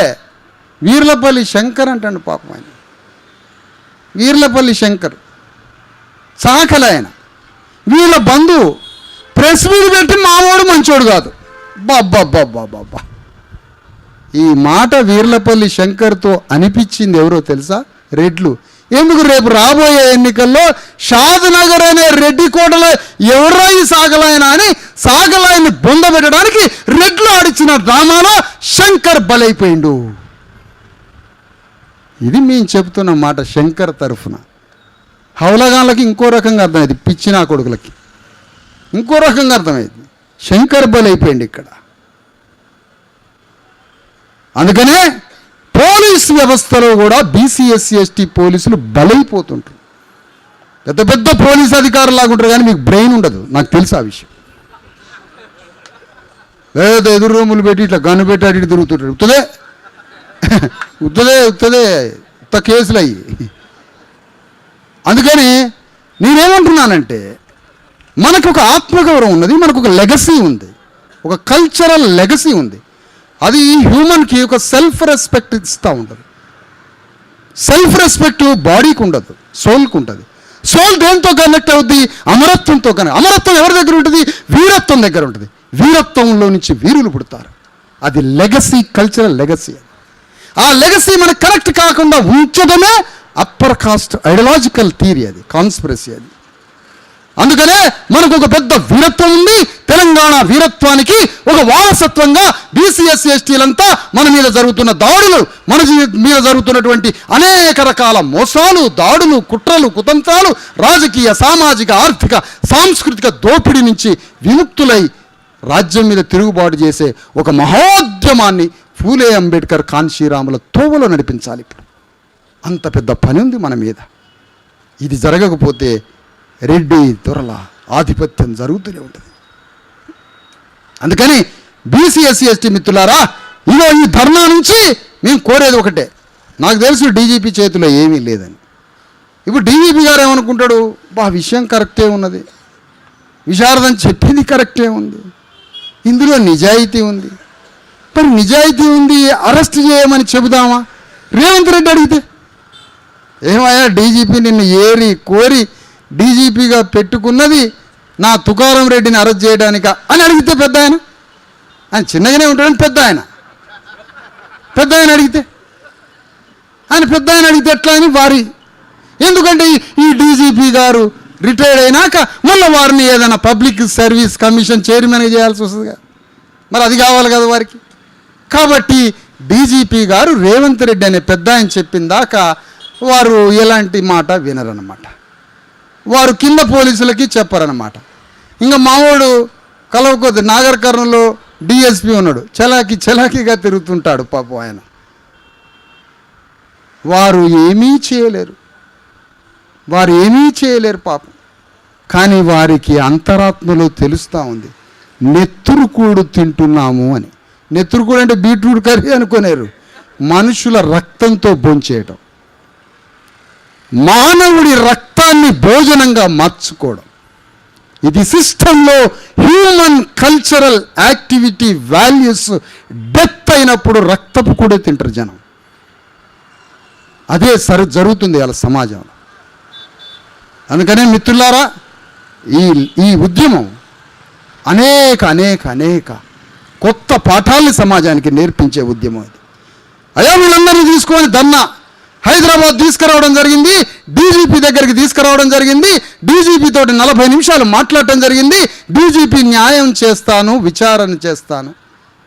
వీర్లపల్లి శంకర్ అంటాడు. పాపం ఆయన వీర్లపల్లి శంకర్ చాకలాయన, వీళ్ళ బంధువు ప్రెస్ మీట్ పెట్టి మావోడు మంచోడు కాదు. బాబ్బా, ఈ మాట వీర్లపల్లి శంకర్తో అనిపించింది ఎవరో తెలుసా? రెడ్లు. ఎందుకు? రేపు రాబోయే ఎన్నికల్లో షాద్నగర్ అనే రెడ్డి కోటలో ఎవరో ఈ సాగలాయన అని సాగలాయన్ని బొందబెట్టడానికి రెడ్లు ఆడిచిన డ్రామాలో శంకర్ బలైపోయిండు. ఇది మేము చెప్తున్న మాట శంకర్ తరఫున. హౌలగాళ్ళకి ఇంకో రకంగా అర్థమైంది, పిచ్చినా కొడుకులకి ఇంకో రకంగా అర్థమైంది. శంకర్ బలైపోయింది ఇక్కడ. అందుకనే పోలీసు వ్యవస్థలో కూడా బీసీఎస్సీ ఎస్టీ పోలీసులు బలైపోతుంటారు. పెద్ద పెద్ద పోలీసు అధికారులు లాగుంటారు, కానీ మీకు బ్రెయిన్ ఉండదు. నాకు తెలుసు ఆ విషయం. లేదా ఎదురు రూములు పెట్టి ఇట్లా గన్ను పెట్టి అటు తిరుగుతుంటారు. ఉత్తదే కేసులు అయ్యి. అందుకని నేనేమంటున్నానంటే, మనకు ఒక ఆత్మగౌరవం ఉన్నది, మనకు ఒక లెగసీ ఉంది, ఒక కల్చరల్ లెగసీ ఉంది. అది హ్యూమన్కి ఒక సెల్ఫ్ రెస్పెక్ట్ ఇస్తూ ఉంటుంది. సెల్ఫ్ రెస్పెక్ట్ బాడీకి ఉండదు, సోల్కి ఉంటుంది. సోల్ దేంతో కనెక్ట్ అవుద్ది? అమరత్వంతో కనెక్ట్. అమరత్వం ఎవరి దగ్గర ఉంటుంది? వీరత్వం దగ్గర ఉంటుంది. వీరత్వంలో నుంచి వీరులు పుడతారు. అది లెగసీ, కల్చరల్ లెగసీ. ఆ లెగసీ మనకు కనెక్ట్ కాకుండా ఉంచడమే అప్పర్ కాస్ట్ ఐడియాలజికల్ థియరీ, అది కాన్స్పిరసీ. అది అందుకనే మనకు ఒక పెద్ద వీరత్వం ఉంది. తెలంగాణ వీరత్వానికి ఒక వారసత్వంగా బీసీ ఎస్సీ ఎస్టీలంతా మన మీద జరుగుతున్న దాడులు, మన మీద జరుగుతున్నటువంటి అనేక రకాల మోసాలు, దాడులు, కుట్రలు, కుతంత్రాలు, రాజకీయ, సామాజిక, ఆర్థిక, సాంస్కృతిక దోపిడీ నుంచి విముక్తులై రాజ్యం మీద తిరుగుబాటు చేసే ఒక మహోద్యమాన్ని ఫూలే అంబేద్కర్ కాన్షీరాముల తోవలో నడిపించాలి. ఇప్పుడు అంత పెద్ద పని ఉంది మన మీద. ఇది జరగకపోతే రెడ్డి దొరల ఆధిపత్యం జరుగుతూనే ఉంటుంది. అందుకని బీసీ ఎస్సీ ఎస్టీ మిత్రులారా, ఇదో ఈ ధర్నా నుంచి మేము కోరేది ఒకటే. నాకు తెలుసు డీజీపీ చేతిలో ఏమీ లేదని. ఇప్పుడు డీజీపీ గారు ఏమనుకుంటాడు, విషయం కరెక్టే ఉన్నది, విశారదం చెప్పింది కరెక్టే ఉంది, ఇందులో నిజాయితీ ఉంది, మరి నిజాయితీ ఉంది అరెస్ట్ చేయమని చెబుదామా? రేవంత్ రెడ్డి అడిగితే ఏమయ్యా డీజీపీ నిన్ను ఏరి కోరి డీజీపీగా పెట్టుకున్నది నా తుకారం రెడ్డిని అరెస్ట్ చేయడానిక అని అడిగితే పెద్ద ఆయన చిన్నగానే ఉంటాడని పెద్ద ఆయన అడిగితే ఎట్లా అని వారి, ఎందుకంటే ఈ డీజీపీ గారు రిటైర్డ్ అయినాక మళ్ళీ వారిని ఏదైనా పబ్లిక్ సర్వీస్ కమిషన్ చైర్మన్గా చేయాల్సి వస్తుందిగా, మరి అది కావాలి కదా వారికి. కాబట్టి డీజీపీ గారు రేవంత్ రెడ్డి అనే పెద్ద ఆయన చెప్పిందాక వారు ఎలాంటి మాట వినరన్నమాట. వారు కింద పోలీసులకి చెప్పారన్నమాట. ఇంకా మావాడు కలవకొద్ది నాగర్ కర్నూలులో డిఎస్పీ ఉన్నాడు, చలాకీగా తిరుగుతుంటాడు పాపం ఆయన. వారు ఏమీ చేయలేరు పాపం. కానీ వారికి అంతరాత్మలో తెలుస్తూ ఉంది నెత్తురుకూడు తింటున్నాము అని. నెత్తురుకూడు అంటే బీట్రూట్ కర్రీ అనుకునేరు, మనుషుల రక్తంతో భోంచేయటం, మానవుడి రక్తాన్ని భోజనంగా మార్చుకోవడం. ఇది సిస్టంలో human cultural activity values death అయినప్పుడు రక్తపు కూడా తింటారు జనం. అదే జరుగుతుంది అలా సమాజంలో. అందుకనే మిత్రులారా, ఈ ఉద్యమం అనేక కొత్త పాఠాలని సమాజానికి నేర్పించే ఉద్యమం ఇది. వీళ్ళందరినీ తీసుకొని ధర్నా హైదరాబాద్ తీసుకురావడం జరిగింది, డీజీపీ దగ్గరికి తీసుకురావడం జరిగింది, డీజీపీ తోటి 40 నిమిషాలు మాట్లాడటం జరిగింది. డీజీపీ న్యాయం చేస్తాను, విచారణ చేస్తాను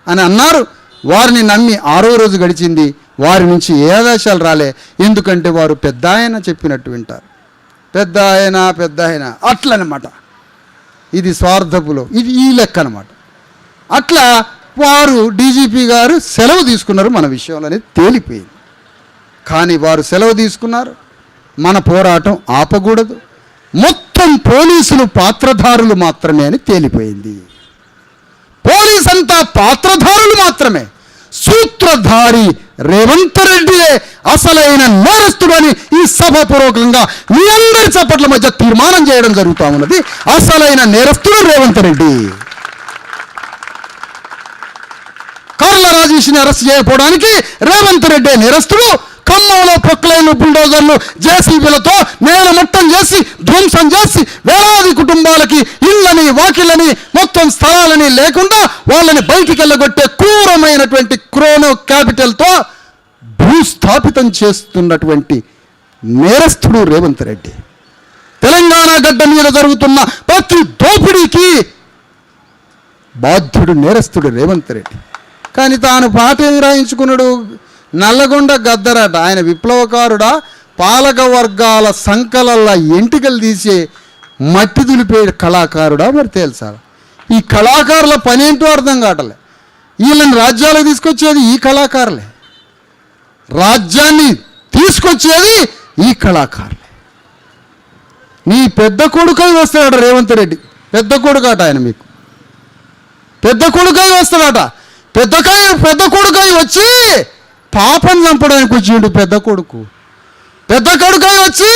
అని అన్నారు. వారిని నమ్మి 6వ రోజు గడిచింది, వారి నుంచి ఏ ఆదేశాలు రాలే. ఎందుకంటే వారు పెద్ద ఆయన చెప్పినట్టు వింటారు. పెద్ద ఆయన అట్లనమాట. ఇది స్వార్థపులో, ఇది ఈ లెక్క అనమాట. అట్లా వారు డీజీపీ గారు సెలవు తీసుకున్నారు మన విషయంలో అనేది తేలిపోయింది. కానీ వారు సెలవు తీసుకున్నారు, మన పోరాటం ఆపకూడదు, మొత్తం పోలీసులు పాత్రధారులు మాత్రమే అని తేలిపోయింది. పోలీస్ అంతా పాత్రధారులు మాత్రమే, సూత్రధారి రేవంత్ రెడ్డియే అసలైన నేరస్తుడు అని ఈ సభాపూర్వకంగా మీ అందరి చప్పట్ల మధ్య తీర్మానం చేయడం జరుగుతూ ఉన్నది. అసలైన నేరస్తుడు రేవంత్ రెడ్డి. కార్ల రాజేష్ని అరెస్ట్ చేయకపోవడానికి రేవంత్ రెడ్డి నేరస్తుడు. ఖమ్మంలో ప్రొక్లైన్లు, బుల్డోజర్లు, జేసీబీలతో నేలమట్టం చేసి ధ్వంసం చేసి వేలాది కుటుంబాలకి ఇళ్ళని, వాకిళ్ళని, మొత్తం స్థలాలని లేకుండా వాళ్ళని బయటికి వెళ్ళగొట్టే క్రూరమైనటువంటి క్రోనో క్యాపిటల్తో భూస్థాపితం చేస్తున్నటువంటి నేరస్తుడు రేవంత్ రెడ్డి. తెలంగాణ గడ్డ మీద జరుగుతున్న ప్రతి దోపిడీకి బాధ్యుడు నేరస్తుడు రేవంత్ రెడ్డి. కానీ తాను పాట ఏమి రాయించుకున్నాడు? నల్లగొండ గద్దరట. ఆయన విప్లవకారుడా, పాలక వర్గాల సంకలల్లా ఎంటికలు తీసే మట్టి దులిపే కళాకారుడా? మరి తెలుసా? ఈ కళాకారుల పని ఏంటో అర్థం కావట్లే. వీళ్ళని రాజ్యాలకు తీసుకొచ్చేది ఈ కళాకారులే, రాజ్యాన్ని తీసుకొచ్చేది ఈ కళాకారులే. నీ పెద్ద కొడుకై వస్తాడట రేవంత్ రెడ్డి. పెద్ద కొడుకట ఆయన, మీకు పెద్ద కొడుకై వస్తాడట. పెద్ద కొడుకై వచ్చి పాపం చంపడానికి వచ్చిండు. పెద్ద కొడుకై వచ్చి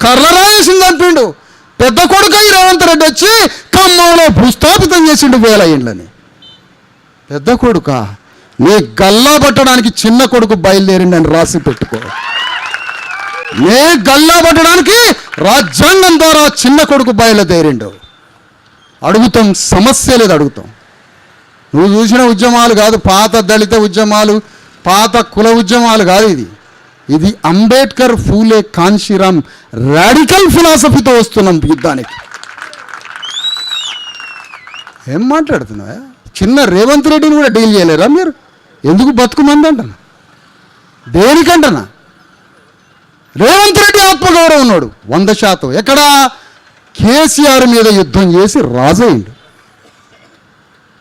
కర్లరాయేసిని చంపిండు. పెద్ద కొడుకై రేవంత్ రెడ్డి వచ్చి ఖమ్మంలో భూస్థాపితం చేసిండు 1000 ఏండ్లని. పెద్ద కొడుక, నీ గల్లా పట్టడానికి చిన్న కొడుకు బయలుదేరిండి అని రాసి పెట్టుకో. నీ గల్లా పట్టడానికి రాజ్యాంగం ద్వారా చిన్న కొడుకు బయలుదేరిండు. అడుగుతాం, సమస్య లేదు అడుగుతాం. నువ్వు చూసిన ఉద్యమాలు కాదు, పాత దళిత ఉద్యమాలు, పాత కుల ఉద్యమాలు కాదు. ఇది అంబేద్కర్, ఫూలే, కాన్షీరామ్ రాడికల్ ఫిలాసఫీతో వస్తున్నాం యుద్ధానికి. ఏం మాట్లాడుతున్నావా? చిన్న రేవంత్ రెడ్డిని కూడా డీల్ చేయలేరా మీరు? ఎందుకు బతుకుమంది అంటనా? దేనికంటనా? రేవంత్ రెడ్డి ఆత్మగౌరవం ఉన్నాడు 100%. ఎక్కడా? కేసీఆర్ మీద యుద్ధం చేసి రాజయ్యండు.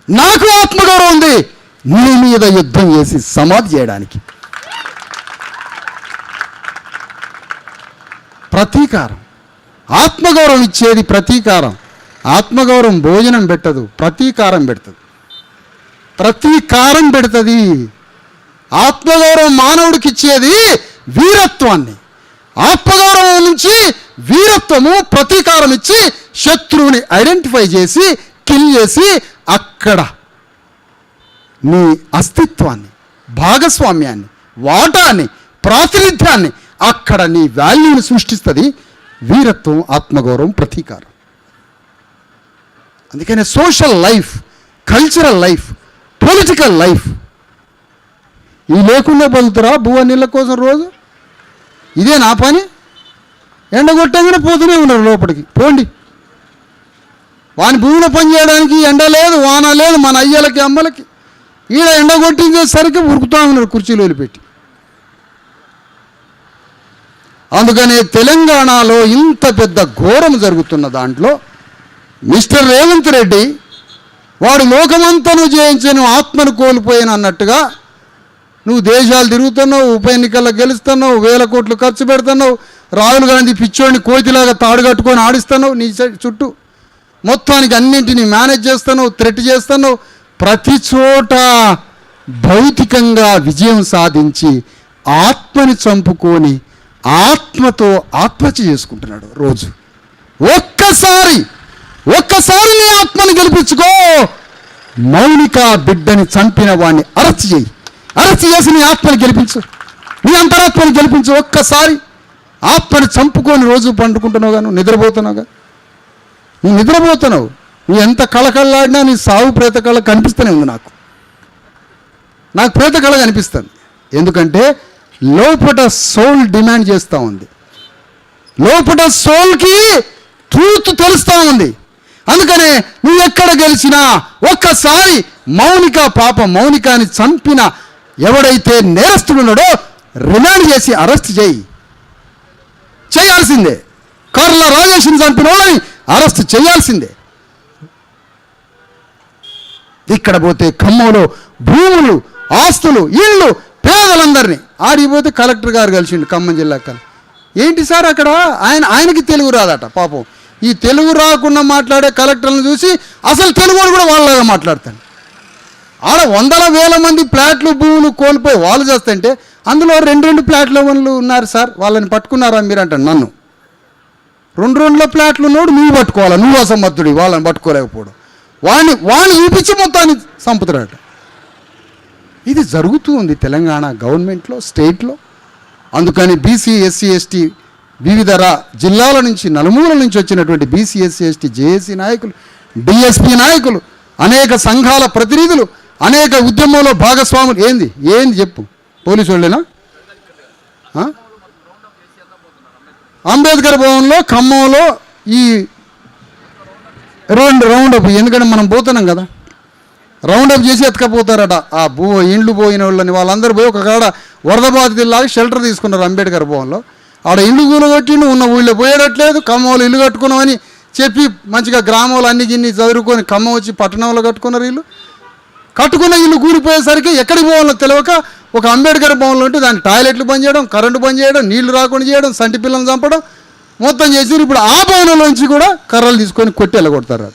నాకు ఆత్మగౌరవం ఉంది నీ మీద యుద్ధం చేసి సమాధి చేయడానికి. ప్రతీకారం. ఆత్మగౌరవం ఇచ్చేది ప్రతీకారం. ఆత్మగౌరవం భోజనం పెట్టదు, ప్రతీకారం పెడుతుంది. ప్రతీకారం పెడుతుంది. ఆత్మగౌరవం మానవుడికి ఇచ్చేది వీరత్వాన్ని. ఆత్మగౌరవం నుంచి వీరత్వము, ప్రతీకారం ఇచ్చి శత్రువుని ఐడెంటిఫై చేసి కిల్ చేసి అక్కడ నీ అస్తిత్వాన్ని, భాగస్వామ్యాన్ని, వాటాన్ని, ప్రాతినిధ్యాన్ని, అక్కడ నీ వాల్యూని సృష్టిస్తుంది వీరత్వం, ఆత్మగౌరవం, ప్రతీకారం. అందుకనే social life, cultural life, political life ఇవి లేకుండా బతుకుతారా భూవ నీళ్ళ కోసం రోజు? ఇదే నా పని. ఎండగొట్టగానే పోతూనే ఉన్నారు లోపలికి. పోండి. వాని భూమిలో పని చేయడానికి ఎండ లేదు, వాన లేదు. మన అయ్యలకి అమ్మలకి ఈడ ఎండగొట్టించేసరికి ఉరుకుతా ఉన్నారు కుర్చీలు వదిలిపెట్టి. అందుకనే తెలంగాణలో ఇంత పెద్ద ఘోరం జరుగుతున్న దాంట్లో మిస్టర్ రేవంత్ రెడ్డి వాడు లోకమంతను జయించను ఆత్మను కోల్పోయాను అన్నట్టుగా నువ్వు దేశాలు తిరుగుతున్నావు, ఉప ఎన్నికల్లో గెలుస్తున్నావు, 1000 కోట్లు ఖర్చు పెడుతున్నావు, రాహుల్ గాంధీ పిచ్చోడిని కోతిలాగా తాడు కట్టుకొని ఆడిస్తున్నావు నీ చుట్టూ. మొత్తానికి అన్నింటినీ మేనేజ్ చేస్తున్నావు, థ్రెట్ చేస్తున్నావు. ప్రతి చోట భౌతికంగా విజయం సాధించి ఆత్మని చంపుకొని ఆత్మతో ఆత్మహత్య చేసుకుంటున్నాడు రోజు. ఒక్కసారి నీ ఆత్మని గెలిపించుకో. మౌనిక బిడ్డని చంపిన వాడిని అరెస్ట్ చేయి. అరెస్ట్ చేసి నీ ఆత్మని గెలిపించు, నీ అంతరాత్మని గెలిపించు. ఒక్కసారి ఆత్మని చంపుకొని రోజు పండుకుంటున్నావుగా, నువ్వు నిద్రపోతున్నావుగా. నువ్వు నిద్రపోతున్నావు. నువ్వు ఎంత కళకళలాడినా నీ సావు ప్రేత కళ కనిపిస్తూనే ఉంది. నాకు ప్రేత కళ కనిపిస్తుంది. ఎందుకంటే లోపట సోల్ డిమాండ్ చేస్తూ ఉంది. లోపట సోల్కి ట్రూత్ తెలుస్తూ ఉంది. అందుకనే నువ్వు ఎక్కడ గెలిచినా ఒక్కసారి మౌనికాని చంపిన ఎవడైతే నేరస్తుడు ఉన్నాడో రిమాండ్ చేసి అరెస్ట్ చేయాల్సిందే. కర్ల రాజేష్ని చంపిన వాళ్ళని అరెస్ట్ చేయాల్సిందే. ఇక్కడ పోతే ఖమ్మంలో భూములు, ఆస్తులు, ఇళ్ళు, పేదలందరినీ ఆడిపోతే కలెక్టర్ గారు కలిసిండు ఖమ్మం జిల్లాకు. ఏంటి సార్ అక్కడ ఆయనకి తెలుగు రాదట పాపం. ఈ తెలుగు రాకుండా మాట్లాడే కలెక్టర్లను చూసి అసలు తెలుగు కూడా వాళ్ళలాగా మాట్లాడతాను. ఆడ 100,000 మంది ప్లాట్లు, భూములు కోల్పోయి వాళ్ళు చేస్తుంటే అందులో 2 ప్లాట్ల వాళ్ళు ఉన్నారు సార్, వాళ్ళని పట్టుకున్నారా మీరు అంటాను. నన్ను 2 ప్లాట్లు ఉన్నోడు నువ్వు పట్టుకోవాలా? నువ్వు అసమర్థుడి, వాళ్ళని పట్టుకోలేకపోవడం. వాడిని చూపించి మొత్తాన్ని చంపుతారట. ఇది జరుగుతూ ఉంది తెలంగాణ గవర్నమెంట్లో, స్టేట్లో. అందుకని బీసీ, ఎస్సీ, ఎస్టీ వివిధ జిల్లాల నుంచి, నలుమూల నుంచి వచ్చినటువంటి బీసీ, ఎస్సీ, ఎస్టీ, జేఏసీ నాయకులు, డిఎస్పీ నాయకులు, అనేక సంఘాల ప్రతినిధులు, అనేక ఉద్యమంలో భాగస్వాములు. ఏంది చెప్పు? పోలీసు వాళ్ళేనా? అంబేద్కర్ భవన్లో ఖమ్మంలో ఈ రౌండప్, ఎందుకంటే మనం పోతున్నాం కదా, రౌండప్ చేసి ఎత్తుకపోతారట. ఆ ఇండ్లు పోయిన వాళ్ళని వాళ్ళందరూ పోయి ఒక కాడ వరద బాధితుల్లాగా షెల్టర్ తీసుకున్నారు అంబేద్కర్ భవన్లో. ఆడ ఇల్లు కూలగొట్టిండు, ఉన్న ఊళ్ళో పోయేటట్లేదు. ఖమ్మంలో ఇల్లు కట్టుకున్నామని చెప్పి మంచిగా గ్రామంలో అన్ని గిన్ని చదువుకొని ఖమ్మం వచ్చి పట్టణంలో కట్టుకున్నారు. కట్టుకున్న ఇల్లు కూలిపోయేసరికి ఎక్కడికి పోవాలో తెలియక ఒక అంబేద్కర్ భవన్లో ఉంటే దాని టాయిలెట్లు బంద్ చేయడం, కరెంటు బంద్ చేయడం, నీళ్లు రాకుండా చేయడం, సంటి పిల్లలను చంపడం మొత్తం చేసి ఇప్పుడు ఆ భవనంలోంచి కూడా కర్రలు తీసుకొని కొట్టి వెళ్ళగొడతారు.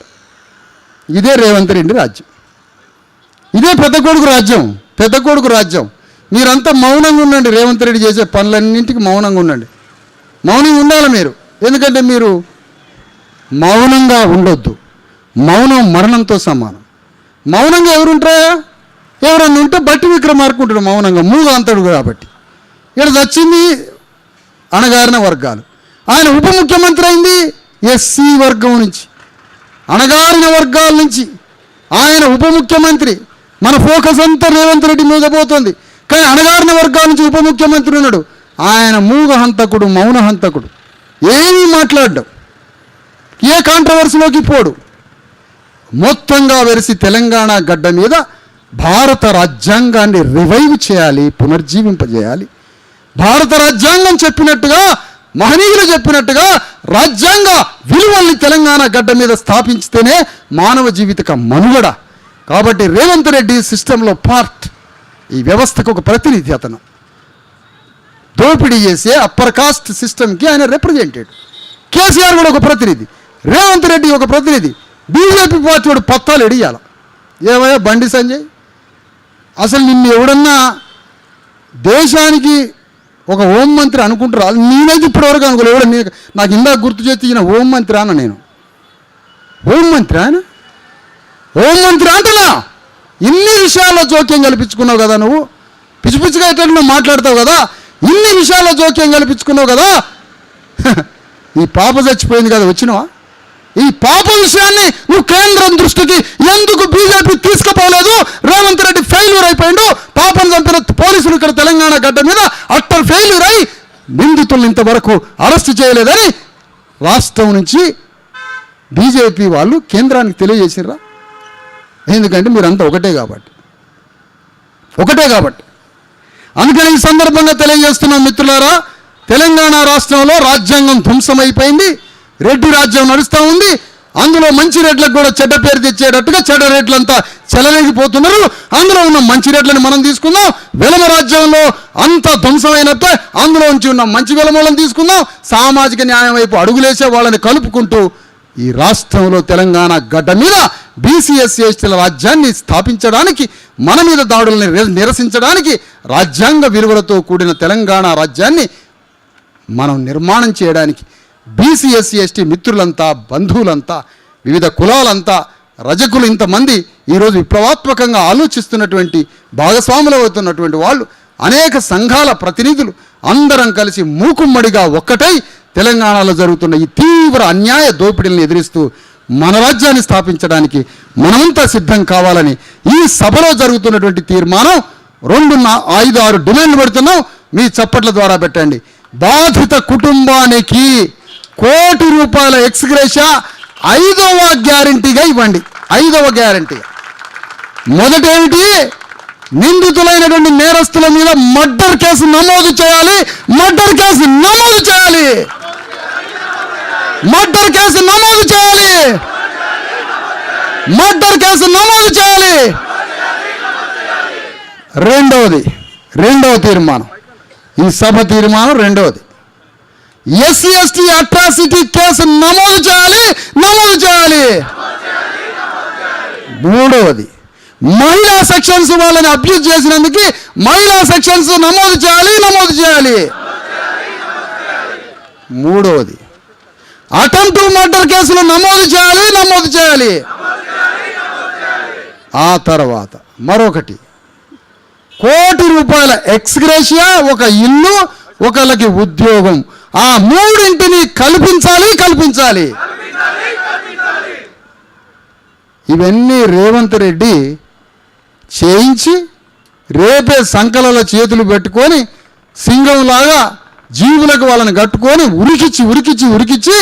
ఇదే రేవంత్ రెడ్డి రాజ్యం. ఇదే పెద్ద కొడుకు రాజ్యం. మీరంతా మౌనంగా ఉండండి. రేవంత్ రెడ్డి చేసే పనులన్నింటికి మౌనంగా ఉండండి. మౌనంగా ఉండాలి మీరు. ఎందుకంటే మీరు మౌనంగా ఉండొద్దు. మౌనం మరణంతో సమానం. మౌనంగా ఎవరుంటారా? ఎవరన్నా ఉంటే బట్టి విక్రమార్క ఉంటాడు మౌనంగా, మూగ అంతడు కాబట్టి. ఇక్కడ వచ్చింది అణగారిన వర్గాలు. ఆయన ఉప ముఖ్యమంత్రి అయింది ఎస్సీ వర్గం నుంచి, అణగారిన వర్గాల నుంచి. ఆయన ఉప ముఖ్యమంత్రి. మన ఫోకస్ అంతా రేవంత్ రెడ్డి మీద పోతుంది. కానీ అణగారిన వర్గాల నుంచి ఉప ముఖ్యమంత్రి ఉన్నాడు. ఆయన మూగ హంతకుడు, మౌన హంతకుడు. ఏమీ మాట్లాడ్డావు, ఏ కాంట్రవర్సీలోకి పోడు. మొత్తంగా వెరిసి తెలంగాణ గడ్డ మీద భారత రాజ్యాంగాన్ని రివైవ్ చేయాలి, పునర్జీవింపజేయాలి. భారత రాజ్యాంగం చెప్పినట్టుగా, మహనీయులు చెప్పినట్టుగా రాజ్యాంగ విలువల్ని తెలంగాణ గడ్డ మీద స్థాపించితేనే మానవ జీవితక మనుగడ. కాబట్టి రేవంత్ రెడ్డి సిస్టంలో పార్ట్, ఈ వ్యవస్థకు ఒక ప్రతినిధి. అతను దోపిడీ చేసే అప్పర్ కాస్ట్ సిస్టమ్కి ఆయన రిప్రజెంటేటివ్. కేసీఆర్ కూడా ఒక ప్రతినిధి, రేవంత్ రెడ్డి ఒక ప్రతినిధి. బీజేపీ పార్టీ వాడు పత్తాలు ఎడియాల. ఏమయ్యా బండి సంజయ్, అసలు నిన్ను ఎవడన్నా దేశానికి ఒక హోంమంత్రి అనుకుంటారా? నేనైతే ఇప్పటివరకు అనుకోలేదు. ఎవడ నాకు ఇందాక గుర్తు చేసి ఈయన హోంమంత్రి అన్న, నేను హోంమంత్రి ఆయన హోంమంత్రి అంటనా? ఇన్ని విషయాల్లో జోక్యం కల్పించుకున్నావు కదా నువ్వు, పిచ్చి పిచ్చిగా ఎట్లా మాట్లాడతావు కదా, ఇన్ని విషయాల్లో జోక్యం కల్పించుకున్నావు కదా. ఈ పాప చచ్చిపోయింది కదా, వచ్చినావా? ఈ పాప విషయాన్ని నువ్వు కేంద్రం దృష్టికి ఎందుకు బీజేపీ తీసుకుపోలేదు? రేవంత్ రెడ్డి ఫెయిల్యూర్ అయిపోయిండు. పాపను చంపిన పోలీసులు ఇక్కడ తెలంగాణ గడ్డ మీద అట్టర్ ఫెయిల్యూర్ అయి నిందితులను ఇంతవరకు అరెస్ట్ చేయలేదని రాష్ట్రం నుంచి బీజేపీ వాళ్ళు కేంద్రానికి తెలియజేసిర్రా? ఎందుకంటే మీరంతా ఒకటే కాబట్టి. అందుకని ఈ సందర్భంగా తెలియజేస్తున్నాం మిత్రులారా, తెలంగాణ రాష్ట్రంలో రాజ్యాంగం ధ్వంసమైపోయింది. రెడ్డి రాజ్యం నడుస్తూ ఉంది. అందులో మంచి రెడ్లకు కూడా చెడ్డ పేరు తెచ్చేటట్టుగా చెడ్డ రెడ్లంతా చెలలేగిపోతున్నారు. అందులో ఉన్న మంచి రెడ్లను మనం తీసుకుందాం. వెలమ రాజ్యంలో అంత ధ్వంసమైనట్టే అందులో నుంచి ఉన్న మంచి వెలమలను తీసుకుందాం. సామాజిక న్యాయం వైపు అడుగులేసే వాళ్ళని కలుపుకుంటూ ఈ రాష్ట్రంలో తెలంగాణ గడ్డ మీద బీసీ ఎస్సీ ఎస్టీల రాజ్యాన్ని స్థాపించడానికి, మన మీద దాడులను నిరసించడానికి, రాజ్యాంగ విలువలతో కూడిన తెలంగాణ రాజ్యాన్ని మనం నిర్మాణం చేయడానికి బీసీ ఎస్సీ ఎస్టీ మిత్రులంతా, బంధువులంతా, వివిధ కులాలంతా, రజకులు ఇంతమంది ఈరోజు విప్లవాత్మకంగా ఆలోచిస్తున్నటువంటి, భాగస్వాములు అవుతున్నటువంటి వాళ్ళు, అనేక సంఘాల ప్రతినిధులు అందరం కలిసి మూకుమ్మడిగా ఒక్కటై తెలంగాణలో జరుగుతున్న ఈ తీవ్ర అన్యాయ దోపిడీలను ఎదిరిస్తూ మన రాజ్యాన్ని స్థాపించడానికి మనమంతా సిద్ధం కావాలని ఈ సభలో జరుగుతున్నటువంటి తీర్మానం 5-6 డిమాండ్లు పెడుతున్నాం. మీ చప్పట్ల ద్వారా పెట్టండి. బాధిత కుటుంబానికి ₹1,00,00,000 ఎక్స్గ్రేషియా 5వ గ్యారంటీగా ఇవ్వండి. 5వ గ్యారంటీ. మొదటేమిటి? నిందితులైనటువంటి నేరస్తుల మీద మర్డర్ కేసు నమోదు చేయాలి. మర్డర్ కేసు నమోదు చేయాలి. మర్డర్ కేసు నమోదు చేయాలి. మర్డర్ కేసు నమోదు చేయాలి. రెండవ తీర్మానం, ఈ సభ తీర్మానం రెండవది, ఎస్సీ ఎస్టీ అట్రాసిటీ కేసు నమోదు చేయాలి. మూడవది, మహిళా సెక్షన్స్ వాళ్ళని అబ్యూజ్ చేసినందుకు మహిళా సెక్షన్స్ నమోదు చేయాలి. మూడవది, అటెంప్ట్ మర్డర్ కేసులు నమోదు చేయాలి. ఆ తర్వాత మరొకటి, ₹1,00,00,000 ఎక్స్గ్రేషియా, ఒక ఇల్లు, ఒకళ్ళకి ఉద్యోగం. ఆ మూడింటిని కల్పించాలి. ఇవన్నీ రేవంత్ రెడ్డి చేయించి రేపే సంకలలో చేతులు పెట్టుకొని సింగంలాగా జీవులకు వాళ్ళని కట్టుకొని ఉరికిచ్చి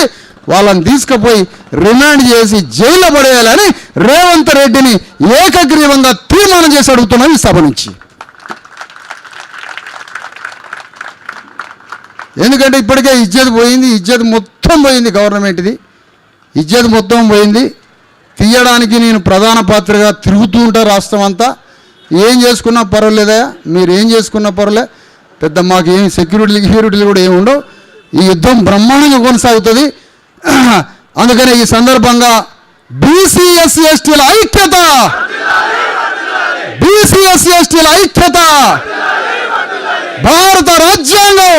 వాళ్ళని తీసుకుపోయి రిమాండ్ చేసి జైల్లో పడేయాలని రేవంత్ రెడ్డిని ఏకగ్రీవంగా తీర్మానం చేసి అడుగుతున్నాం ఈ సభ నుంచి. ఎందుకంటే ఇప్పటికే ఇజ్జత్ మొత్తం పోయింది. గవర్నమెంట్ది ఇజ్జత్ మొత్తం పోయింది. తీయడానికి నేను ప్రధాన పాత్రగా తిరుగుతూ ఉంటా రాష్ట్రం అంతా. ఏం చేసుకున్నా పర్వాలేదా, మీరు ఏం చేసుకున్నా పర్వాలే, పెద్ద మాకు ఏం సెక్యూరిటీలు కూడా ఏమి ఉండవు. ఈ యుద్ధం బ్రహ్మాండంగా కొనసాగుతుంది. అందుకనే ఈ సందర్భంగా బీసీ ఎస్సీ ఎస్టీల ఐక్యత, భారత రాజ్యాంగం